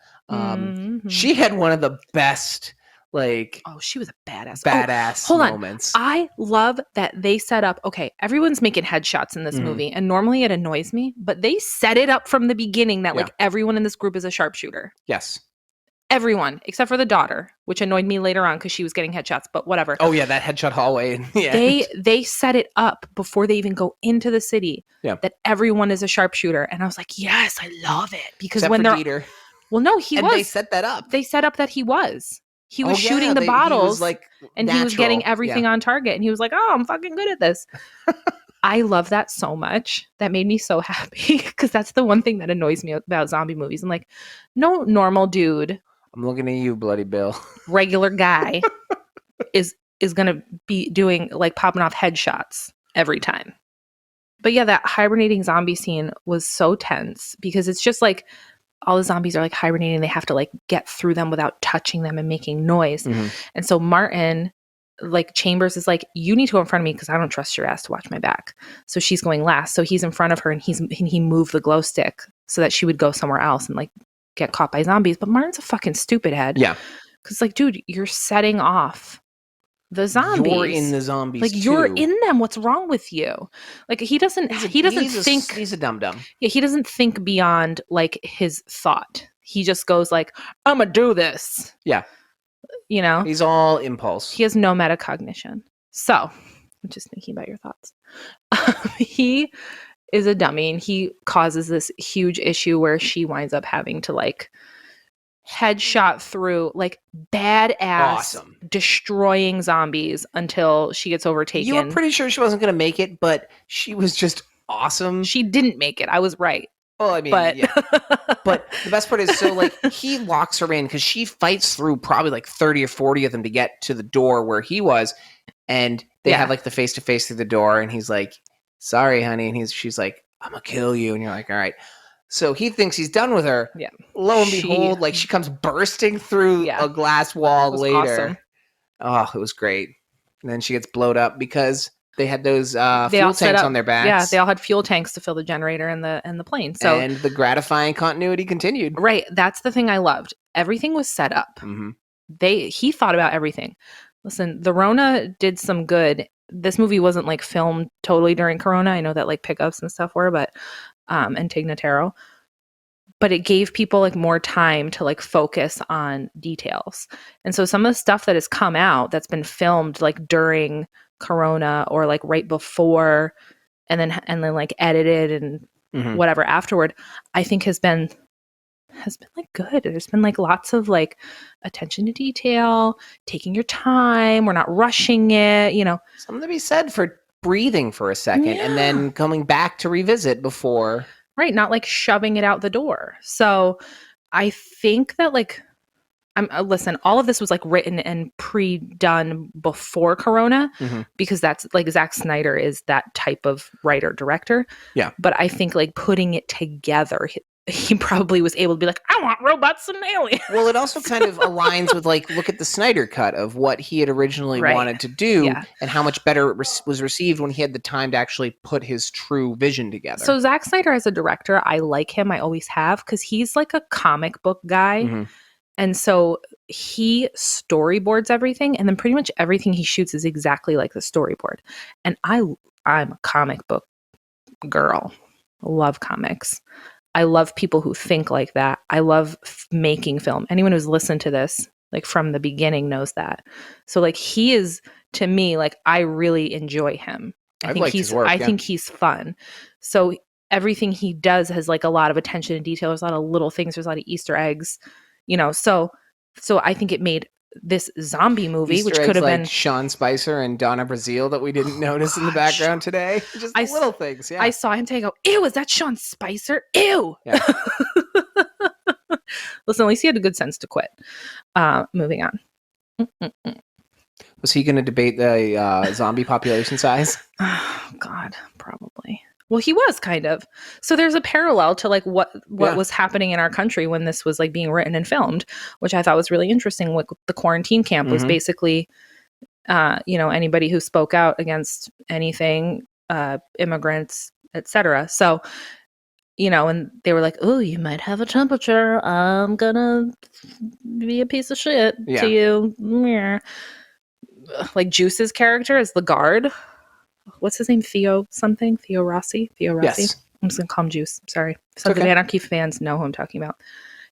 She had one of the best, like, she was a badass moments. I love that they set up, okay, everyone's making headshots in this movie, and normally it annoys me, but they set it up from the beginning that like everyone in this group is a sharpshooter. Yes. Everyone, except for the daughter, which annoyed me later on because she was getting headshots, but whatever. Oh yeah, that headshot hallway. They set it up before they even go into the city that everyone is a sharpshooter, and I was like, yes, I love it, because except when they're Dieter. Well, no, he was. They set that up. They set up that he was. He was shooting the bottles, he was like and natural. He was getting everything on target, and he was like, "Oh, I'm fucking good at this." I love that so much. That made me so happy, because that's the one thing that annoys me about zombie movies. I'm like, no normal dude. I'm looking at you, Bloody Bill. Regular guy is gonna be doing like popping off headshots every time. But yeah, that hibernating zombie scene was so tense, because it's just like all the zombies are like hibernating. They have to like get through them without touching them and making noise. And so Martin, like Chambers, is like, you need to go in front of me because I don't trust your ass to watch my back. So she's going last. So he's in front of her, and he moved the glow stick so that she would go somewhere else and like get caught by zombies. But Martin's a fucking stupid head. Yeah. Because like, dude, you're setting off the zombies. You're in the zombies, like, you're in them. What's wrong with you? Like, he doesn't think he's a dum-dum. Yeah, he doesn't think beyond like his thought. He just goes like, I'm gonna do this. Yeah. You know? He's all impulse. He has no metacognition. So, I'm just thinking about your thoughts. He is a dummy, and he causes this huge issue where she winds up having to like headshot through like badass destroying zombies until she gets overtaken. You were pretty sure she wasn't going to make it, but she was just awesome. She didn't make it. I was right. Well, I mean, yeah. But the best part is, so like he locks her in because she fights through probably like 30 or 40 of them to get to the door where he was. And they have like the face-to-face through the door, and he's like, sorry, honey. And she's like, I'm going to kill you. And you're like, all right. So he thinks he's done with her. Yeah. Lo and behold, like she comes bursting through a glass wall later. Awesome. Oh, it was great. And then she gets blowed up because They had those They fuel all set tanks up, on their backs. Yeah, they all had fuel tanks to fill the generator and the plane. So and the gratifying continuity continued. right, that's the thing I loved. Everything was set up. Mm-hmm. He thought about everything. Listen, the Rona did some good. This movie wasn't like filmed totally during Corona. I know that like pickups and stuff were, but and Tig Notaro. But it gave people like more time to like focus on details. And so some of the stuff that has come out that's been filmed like during Corona or like right before and then like edited and whatever afterward, I think has been like good. There's been like lots of like attention to detail, taking your time, we're not rushing it, you know. Something to be said for breathing for a second and then coming back to revisit before. Right, not like shoving it out the door. So I think that like listen, all of this was like written and pre-done before Corona because that's like Zack Snyder is that type of writer director. Yeah. But I think like putting it together, he probably was able to be like, I want robots and aliens. Well, it also kind of aligns with like, look at the Snyder cut of what he had originally wanted to do and how much better it was received when he had the time to actually put his true vision together. So Zack Snyder as a director, I like him. I always have because he's like a comic book guy. And so he storyboards everything, and then pretty much everything he shoots is exactly like the storyboard. And I'm a comic book girl. I love comics. I love people who think like that. I love making film. Anyone who's listened to this, like from the beginning, knows that. So like he is, to me, like I really enjoy him. I think he's fun. So everything he does has like a lot of attention to detail. There's a lot of little things. There's a lot of Easter eggs, you know. So I think it made this zombie movie, Easter which eggs could have like been Sean Spicer and Donna Brazile that we didn't notice in the background today. Just little things. Yeah, I saw him take. Ew, is that Sean Spicer? Ew. Yeah. Listen, at least he had a good sense to quit. Moving on. Was he going to debate the zombie population size? Oh, God, probably. Well, he was kind of. So there's a parallel to like what was happening in our country when this was like being written and filmed, which I thought was really interesting. Like the quarantine camp was basically, you know, anybody who spoke out against anything, immigrants, etc. So, you know, and they were like, "Oh, you might have a temperature. I'm gonna be a piece of shit to you." Like Juice's character is the guard. What's his name? Theo Rossi? Yes. I'm just going to call him Juice. Sorry. Sons of Anarchy fans know who I'm talking about.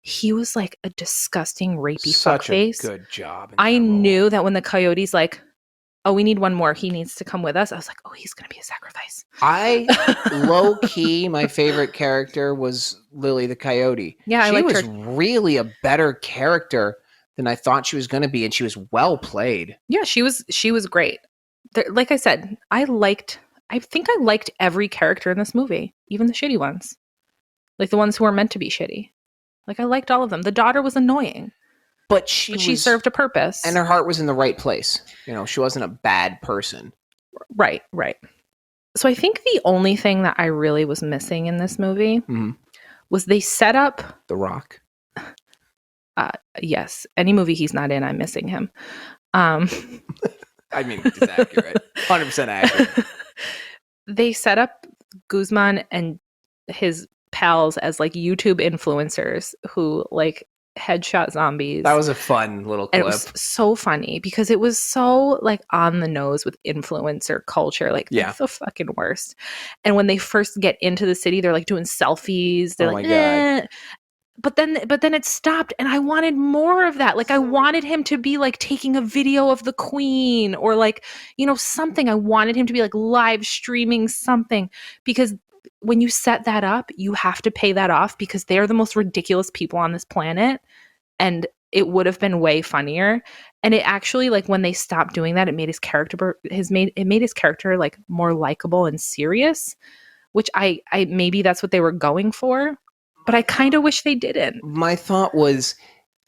He was like a disgusting, rapey fuckface. Such a good job. I knew that when the coyote's like, oh, we need one more. He needs to come with us. I was like, oh, he's going to be a sacrifice. Low key, my favorite character was Lily the Coyote. Yeah, she was really a better character than I thought she was going to be. And she was well played. Yeah, she was great. Like I said, I think I liked every character in this movie, even the shitty ones. Like the ones who were meant to be shitty. Like I liked all of them. The daughter was annoying. But she served a purpose. And her heart was in the right place. You know, she wasn't a bad person. Right. So I think the only thing that I really was missing in this movie was they set up The Rock. Yes. Any movie he's not in, I'm missing him. I mean, it's accurate. 100% accurate. They set up Guzman and his pals as like YouTube influencers who like headshot zombies. That was a fun little clip. And it was so funny because it was so like on the nose with influencer culture. Like that's the fucking worst. And when they first get into the city, they're like doing selfies. They're like, God. But then it stopped and I wanted more of that. Like I wanted him to be like taking a video of the Queen or like, you know, something. I wanted him to be like live streaming something because when you set that up, you have to pay that off because they're the most ridiculous people on this planet. And it would have been way funnier. And it actually, like when they stopped doing that, it made his character like more likable and serious, which I maybe that's what they were going for. But I kind of wish they didn't. My thought was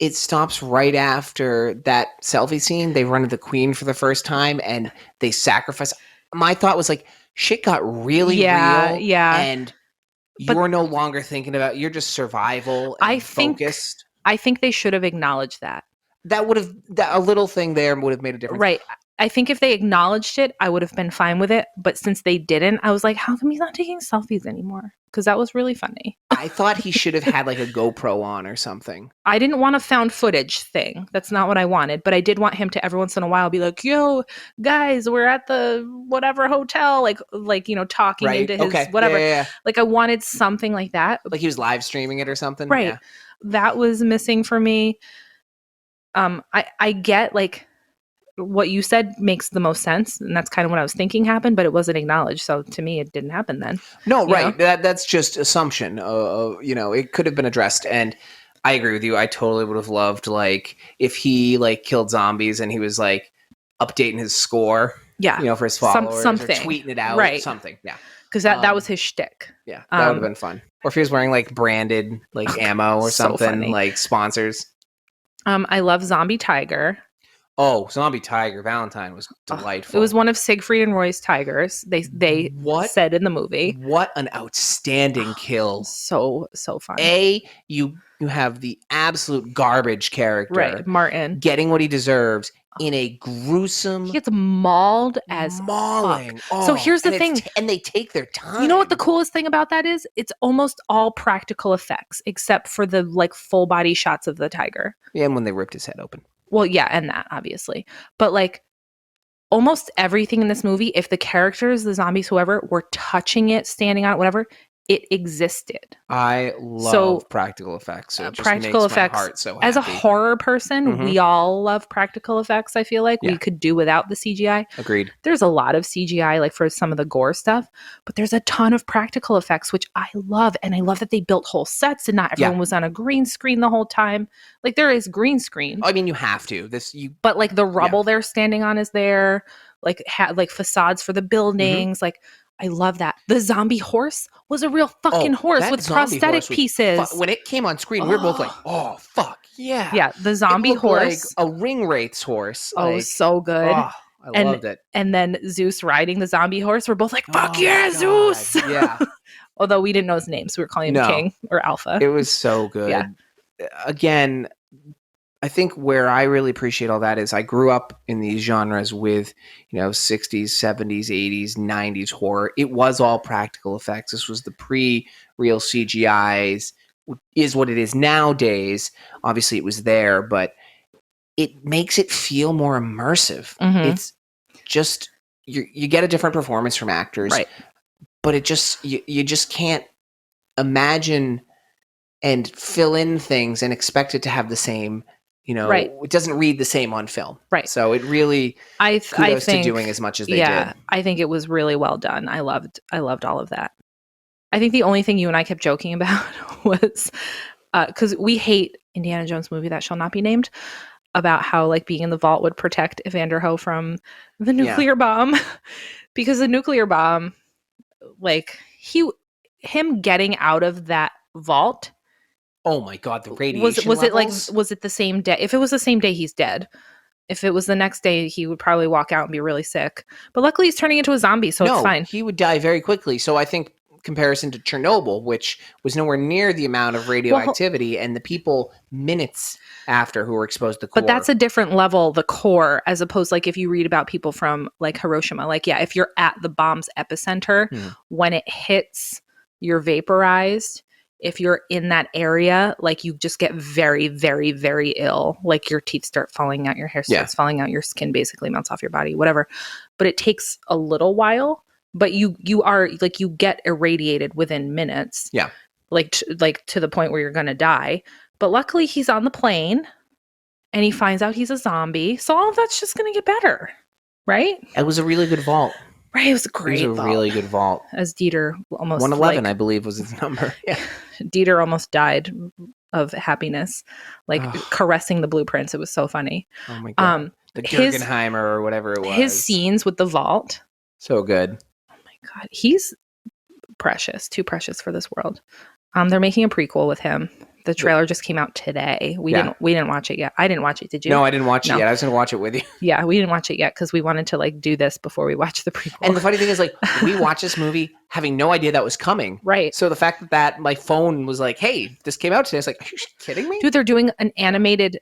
it stops right after that selfie scene. They run to the Queen for the first time and they sacrifice. My thought was like, shit got really real. Yeah. And you're no longer thinking about, you're just survival and focused. I think they should have acknowledged that. A little thing there would have made a difference. Right. I think if they acknowledged it, I would have been fine with it. But since they didn't, I was like, how come he's not taking selfies anymore? Because that was really funny. I thought he should have had like a GoPro on or something. I didn't want a found footage thing. That's not what I wanted. But I did want him to every once in a while be like, yo, guys, we're at the whatever hotel. Like talking Right? into his Okay. whatever. Yeah. Like I wanted something like that. Like he was live streaming it or something. Right. Yeah. That was missing for me. I get like what you said makes the most sense, and that's kind of what I was thinking happened, but it wasn't acknowledged. So to me, it didn't happen then. No, You right. That's just assumption. It could have been addressed. And I agree with you. I totally would have loved like if he like killed zombies and he was like updating his score. Yeah. For his followers, something. or tweeting it out, Right. something. Yeah. Because that was his shtick. Yeah, that would have been fun. Or if he was wearing like branded like ammo or So something, funny. like sponsors. I love Zombie Tiger. Oh, Zombie Tiger Valentine was delightful. It was one of Siegfried and Roy's tigers. They What? said in the movie. What an outstanding kill. So fun. You have the absolute garbage character, Right, Martin. getting what he deserves in a gruesome, He gets mauled as mauling. fuck. Oh, So here's the and thing. and they take their time. You know what the coolest thing about that is? It's almost all practical effects, except for the like full body shots of the tiger. Yeah, and when they ripped his head open. Well, yeah, and that obviously. But like almost everything in this movie, if the characters, the zombies, whoever, were touching it, standing on it, whatever, it existed. I love practical effects. So it just practical makes effects. my heart so happy. As a horror person, Mhm. we all love practical effects. I feel like Yeah. we could do without the CGI. Agreed. There's a lot of CGI, like for some of the gore stuff, but there's a ton of practical effects, which I love. And I love that they built whole sets and not everyone was on a green screen the whole time. Like there is green screen, I mean, you have to. but like the rubble they're standing on is there, like like facades for the buildings. Like I love that. The zombie horse was a real fucking horse that with zombie prosthetic horse was pieces. when it came on screen, we were both like, "Oh fuck yeah!" Yeah, the zombie It looked horse. like a ring wraith's horse. Oh, like, so good. I loved it. And then Zeus riding the zombie horse. We're both like, fuck Oh yeah, my Zeus. God, Yeah, Although we didn't know his name, so we were calling him No. King or Alpha. it was so good. Yeah. Again, I think where I really appreciate all that is I grew up in these genres with, 60s, 70s, 80s, 90s horror. It was all practical effects. This was the pre-real CGIs, is what it is nowadays. Obviously, it was there, but it makes it feel more immersive. Mhm. It's just, you get a different performance from actors, Right. but it just, you just can't imagine and fill in things and expect it to have the same, Right. it doesn't read the same on film. Right. So it really I kudos think to doing as much as they yeah, did. I think it was really well done. I loved all of that. I think the only thing you and I kept joking about was because we hate Indiana Jones movie that shall not be named, about how like being in the vault would protect Evander Ho from the nuclear bomb, because the nuclear bomb, like him getting out of that vault. Oh my God, the radiation Was it like, levels? was it the same day? If it was the same day, he's dead. If it was the next day, he would probably walk out and be really sick. But luckily he's turning into a zombie, so it's fine. He would die very quickly. So I think comparison to Chernobyl, which was nowhere near the amount of radioactivity, and the people minutes after who were exposed to the core. But that's a different level, the core, as opposed like if you read about people from like Hiroshima, like if you're at the bomb's epicenter, when it hits, you're vaporized. If you're in that area, like you just get very, very, very ill. Like your teeth start falling out, your hair starts falling out, your skin basically melts off your body, whatever. But it takes a little while. But you are like, you get irradiated within minutes. Yeah. Like to the point where you're going to die. But luckily he's on the plane and he finds out he's a zombie. So all of that's just going to get better. Right? It was a really good vault. Right. It was a great It was a really good vault. As Dieter almost 111, I believe, was his number. Yeah. Dieter almost died of happiness, like caressing the blueprints. It was so funny. Oh my God. The Guggenheimer or whatever it was. His scenes with the vault. So good. Oh my God. He's precious, too precious for this world. They're making a prequel with him. The trailer just came out today. We didn't watch it yet. I didn't watch it. Did you? No, I didn't watch it yet. I was going to watch it with you. Yeah, we didn't watch it yet because we wanted to like do this before we watched the prequel. And the funny thing is, like, we watched this movie having no idea that was coming. Right. So the fact that my phone was like, "Hey, this came out today," I was like, "Are you kidding me?" Dude, they're doing an animated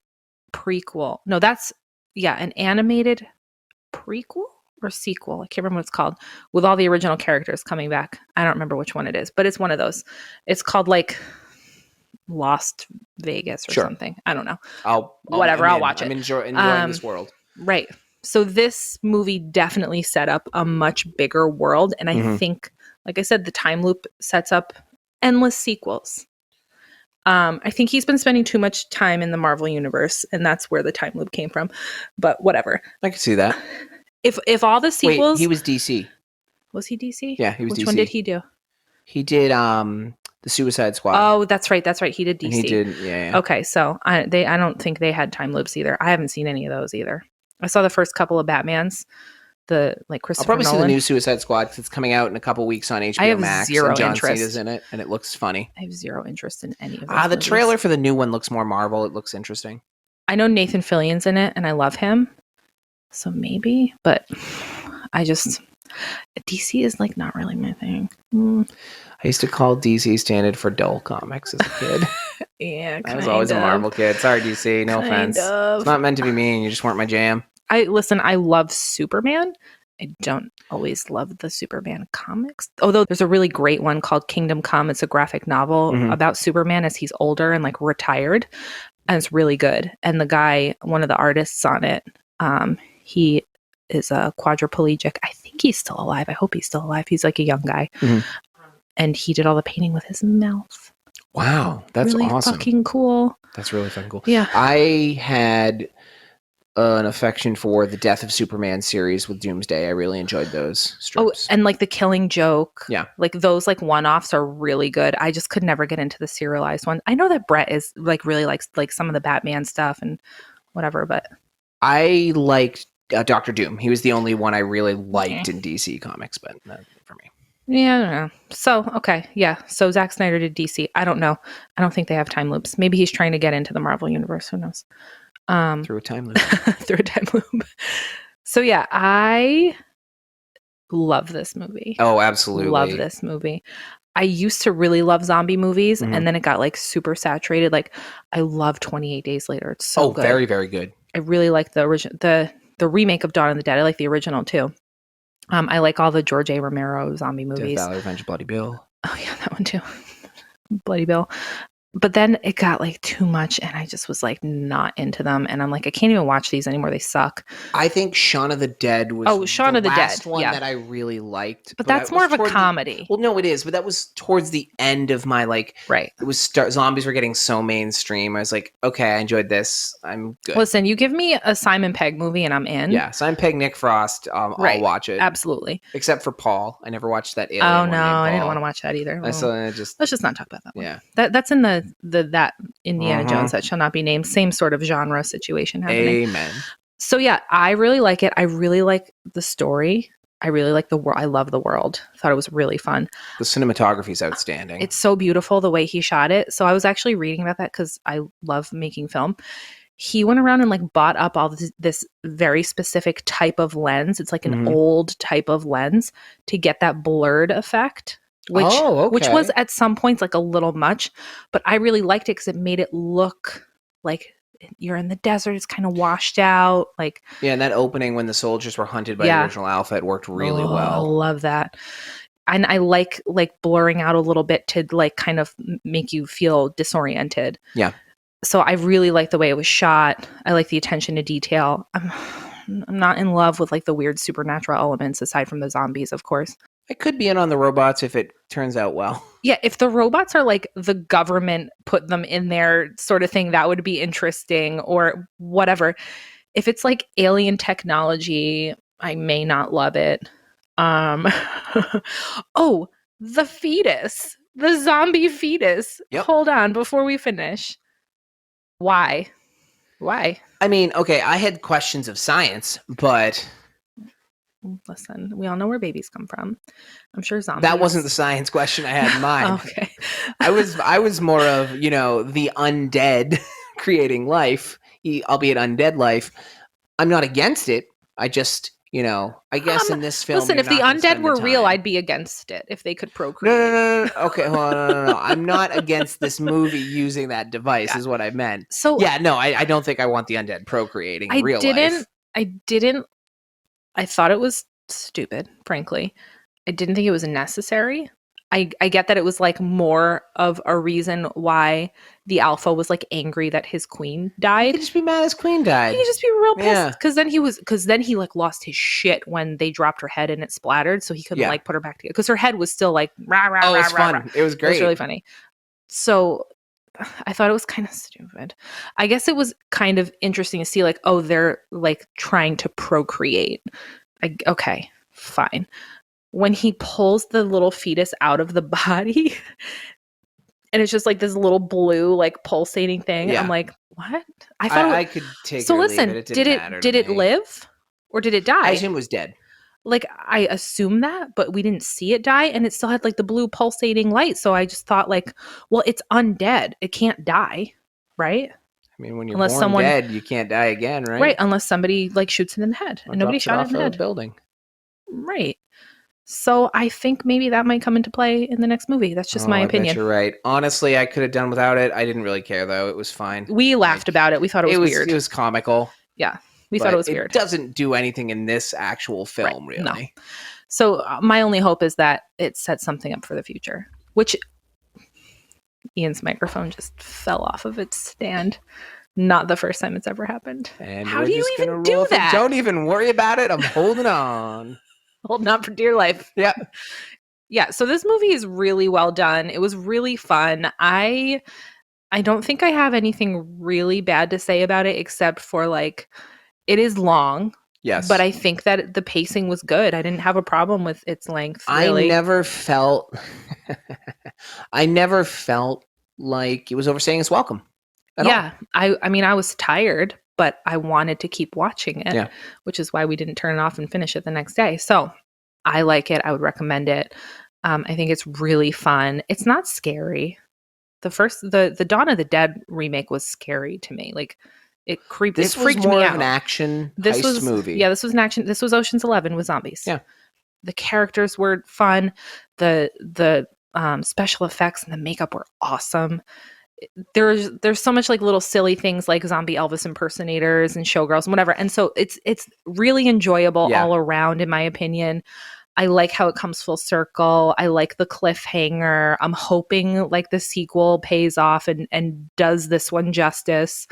prequel. No, that's an animated prequel or sequel. I can't remember what it's called, with all the original characters coming back. I don't remember which one it is, but it's one of those. It's called like Lost Vegas or something. I don't know. I'll watch it. I'm enjoying this world. Right. So this movie definitely set up a much bigger world. And I think, like I said, the time loop sets up endless sequels. I think he's been spending too much time in the Marvel universe, and that's where the time loop came from. But whatever. I can see that. If all the sequels... Wait, he was DC. Was he DC? Yeah, he was DC. Which one did he do? He did the Suicide Squad. Oh, that's right. He did DC. And he did, yeah. Okay, so I don't think they had time loops either. I haven't seen any of those either. I saw the first couple of Batmans. Christopher I'll probably Nolan. see the new Suicide Squad because it's coming out in a couple weeks on HBO I have Max. zero and John interest. Cena's in it, and it looks funny. I have zero interest in any of those The movies. trailer for the new one looks more Marvel. It looks interesting. I know Nathan Fillion's in it, and I love him. So maybe, but DC is like not really my thing. I used to call DC standard for dull comics as a kid. Yeah, I was always a Marvel kid. Sorry, DC. No offense. Of. It's not meant to be mean. You just weren't my jam. I love Superman. I don't always love the Superman comics. Although there's a really great one called Kingdom Come. It's a graphic novel about Superman as he's older and like retired. And it's really good. And the guy, one of the artists on it, he is a quadriplegic. I think he's still alive. I hope he's still alive. He's like a young guy. And he did all the painting with his mouth. Wow. That's really awesome. Fucking cool. That's really fucking cool. Yeah. I had an affection for the Death of Superman series with Doomsday. I really enjoyed those strips. Oh, and like the Killing Joke. Yeah. Like those like one-offs are really good. I just could never get into the serialized one. I know that Brett is like really likes like some of the Batman stuff and whatever, but I liked Dr. Doom. He was the only one I really liked in DC Comics, but not for me. Yeah, I don't know. So, okay. Yeah. So Zack Snyder did DC. I don't know. I don't think they have time loops. Maybe he's trying to get into the Marvel universe. Who knows? Through a time loop. Through a time loop. So yeah, I love this movie. Oh, absolutely. Love this movie. I used to really love zombie movies, and then it got like super saturated. Like I love 28 Days Later. It's so good. Very, very good. I really like the original, the remake of Dawn of the Dead. I like the original too. I like all the George A. Romero zombie movies. Death Valley, Revenge, Bloody Bill. Oh yeah, that one too. Bloody Bill. But then it got like too much and I just was like not into them. And I'm like, I can't even watch these anymore. They suck. I think Shaun of the Dead was Shaun of the last Dead one yeah. that I really liked. But that's more of a comedy. Well, no, it is. But that was towards the end of my like. Right. It was zombies were getting so mainstream. I was like, okay, I enjoyed this. I'm good. Listen, you give me a Simon Pegg movie and I'm in. Yeah, Simon Pegg, Nick Frost. I'll watch it. Absolutely. Except for Paul. I never watched that Alien Oh one no, named I didn't Paul. want to watch that either. Let's just not talk about that one. Yeah. That's in that Indiana Jones that shall not be named. Same sort of genre situation happening. Amen. So yeah, I really like it. I really like the story. I really like the world. I love the world. Thought it was really fun. The cinematography is outstanding. It's so beautiful the way he shot it. So I was actually reading about that because I love making film. He went around and like bought up all this very specific type of lens. It's like an old type of lens to get that blurred effect. Which was at some points like a little much, but I really liked it because it made it look like you're in the desert. It's kind of washed out. Like and that opening when the soldiers were hunted by the original Alpha, it worked really well. I love that. And I like blurring out a little bit to like kind of make you feel disoriented. Yeah. So I really like the way it was shot. I like the attention to detail. I'm not in love with like the weird supernatural elements aside from the zombies, of course. I could be in on the robots if it turns out well. Yeah, if the robots are like the government put them in there sort of thing, that would be interesting or whatever. If it's like alien technology, I may not love it. Oh, the fetus. The zombie fetus. Yep. Hold on before we finish. Why? I mean, okay, I had questions of science, but listen, we all know where babies come from. I'm sure zombies. That wasn't the science question I had in mind. Okay. I was more of, the undead creating life, albeit undead life. I'm not against it. I just, I guess in this film. Listen, if the undead were real, I'd be against it if they could procreate. No. Okay, well, no. I'm not against this movie using that device, is what I meant. So yeah, no, I don't think I want the undead procreating in real life. I didn't I thought it was stupid, frankly. I didn't think it was necessary. I get that it was like more of a reason why the alpha was like angry that his queen He died. could just be mad his queen died. He could just be real Yeah. pissed because then he like lost his shit when they dropped her head and it splattered, so he couldn't Yeah. like put her back together because her head was still like rah, rah, Oh, rah, it was rah, fun. rah. It was It great. was really funny. So I thought it was kind of stupid. I guess it was kind of interesting to see like, oh, they're like trying to procreate. Okay, fine. When he pulls the little fetus out of the body and it's just like this little blue like pulsating thing, Yeah. I'm like, what? I thought I could take so it or listen, leave it. It didn't matter did to it me. live or did it die? I assume it was dead. Like I assume that, but we didn't see it die and it still had like the blue pulsating light. So I just thought like, well, it's undead. It can't die, right? I mean, when you're Unless born someone- dead, you can't die again, right? Right, unless somebody like shoots it in the head. Or And nobody drops it shot it off in the a head. building. Right. So I think maybe that might come into play in the next movie. That's just my I bet opinion. you're right. Honestly, I could have done without it. I didn't really care though. It was fine. We laughed about it. We thought it was weird. It was comical. Yeah, we thought it was weird. It doesn't do anything in this actual film, Right. really. No. So my only hope is that it sets something up for the future, which Ian's microphone just fell off of its stand. Not the first time it's ever happened. And how we're do you just even gonna do roll through- that? Don't even worry about it. I'm holding on. Holding on for dear life. Yeah. Yeah, so this movie is really well done. It was really fun. I don't think I have anything really bad to say about it except for like it is long. Yes. But I think that the pacing was good. I didn't have a problem with its length. Really. I never felt like it was overstaying its welcome. Yeah. I mean I was tired, but I wanted to keep watching it. Yeah. Which is why we didn't turn it off and finish it the next day. So I like it. I would recommend it. I think it's really fun. It's not scary. The Dawn of the Dead remake was scary to me. Like it freaked This was me more out. of an action This heist was movie. Yeah, this was an action. This was Ocean's 11 with zombies. Yeah. The characters were fun. The special effects and the makeup were awesome. There's so much like little silly things like zombie Elvis impersonators and showgirls and whatever. And so it's really enjoyable all around, in my opinion. I like how it comes full circle. I like the cliffhanger. I'm hoping like the sequel pays off and does this one justice.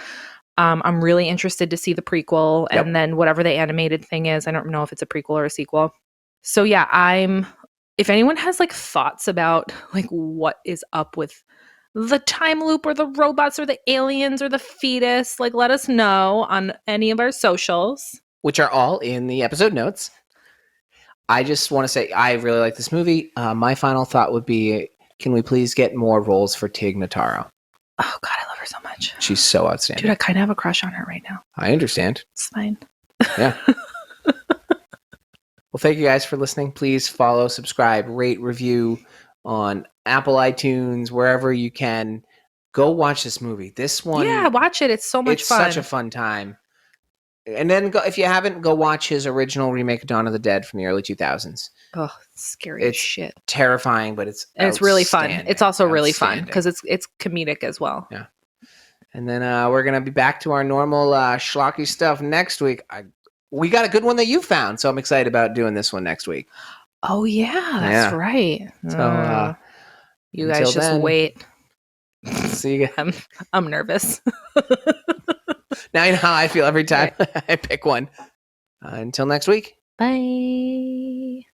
I'm really interested to see the prequel and then whatever the animated thing is. I don't know if it's a prequel or a sequel. So yeah, if anyone has like thoughts about like what is up with the time loop or the robots or the aliens or the fetus, like let us know on any of our socials. Which are all in the episode notes. I just want to say I really like this movie. My final thought would be, can we please get more roles for Tig Notaro? Oh God, I love her so much. She's so outstanding. Dude, I kind of have a crush on her right now. I understand. It's fine. Yeah. Well, thank you guys for listening. Please follow, subscribe, rate, review on Apple iTunes, wherever you can. Go watch this movie. This one. Yeah, watch it. It's so much fun. It's such a fun time. And then if you haven't, go watch his original remake of Dawn of the Dead from the early 2000s. Oh, scary as shit. Terrifying, but it's really fun. It's also really fun Outstanding. because it's comedic as well. Yeah. And then we're gonna be back to our normal schlocky stuff next week. We got a good one that you found, so I'm excited about doing this one next week. Oh yeah, that's right. So you guys just then, wait. See you guys. I'm nervous. Now you know how I feel every time I pick one. Until next week. Bye.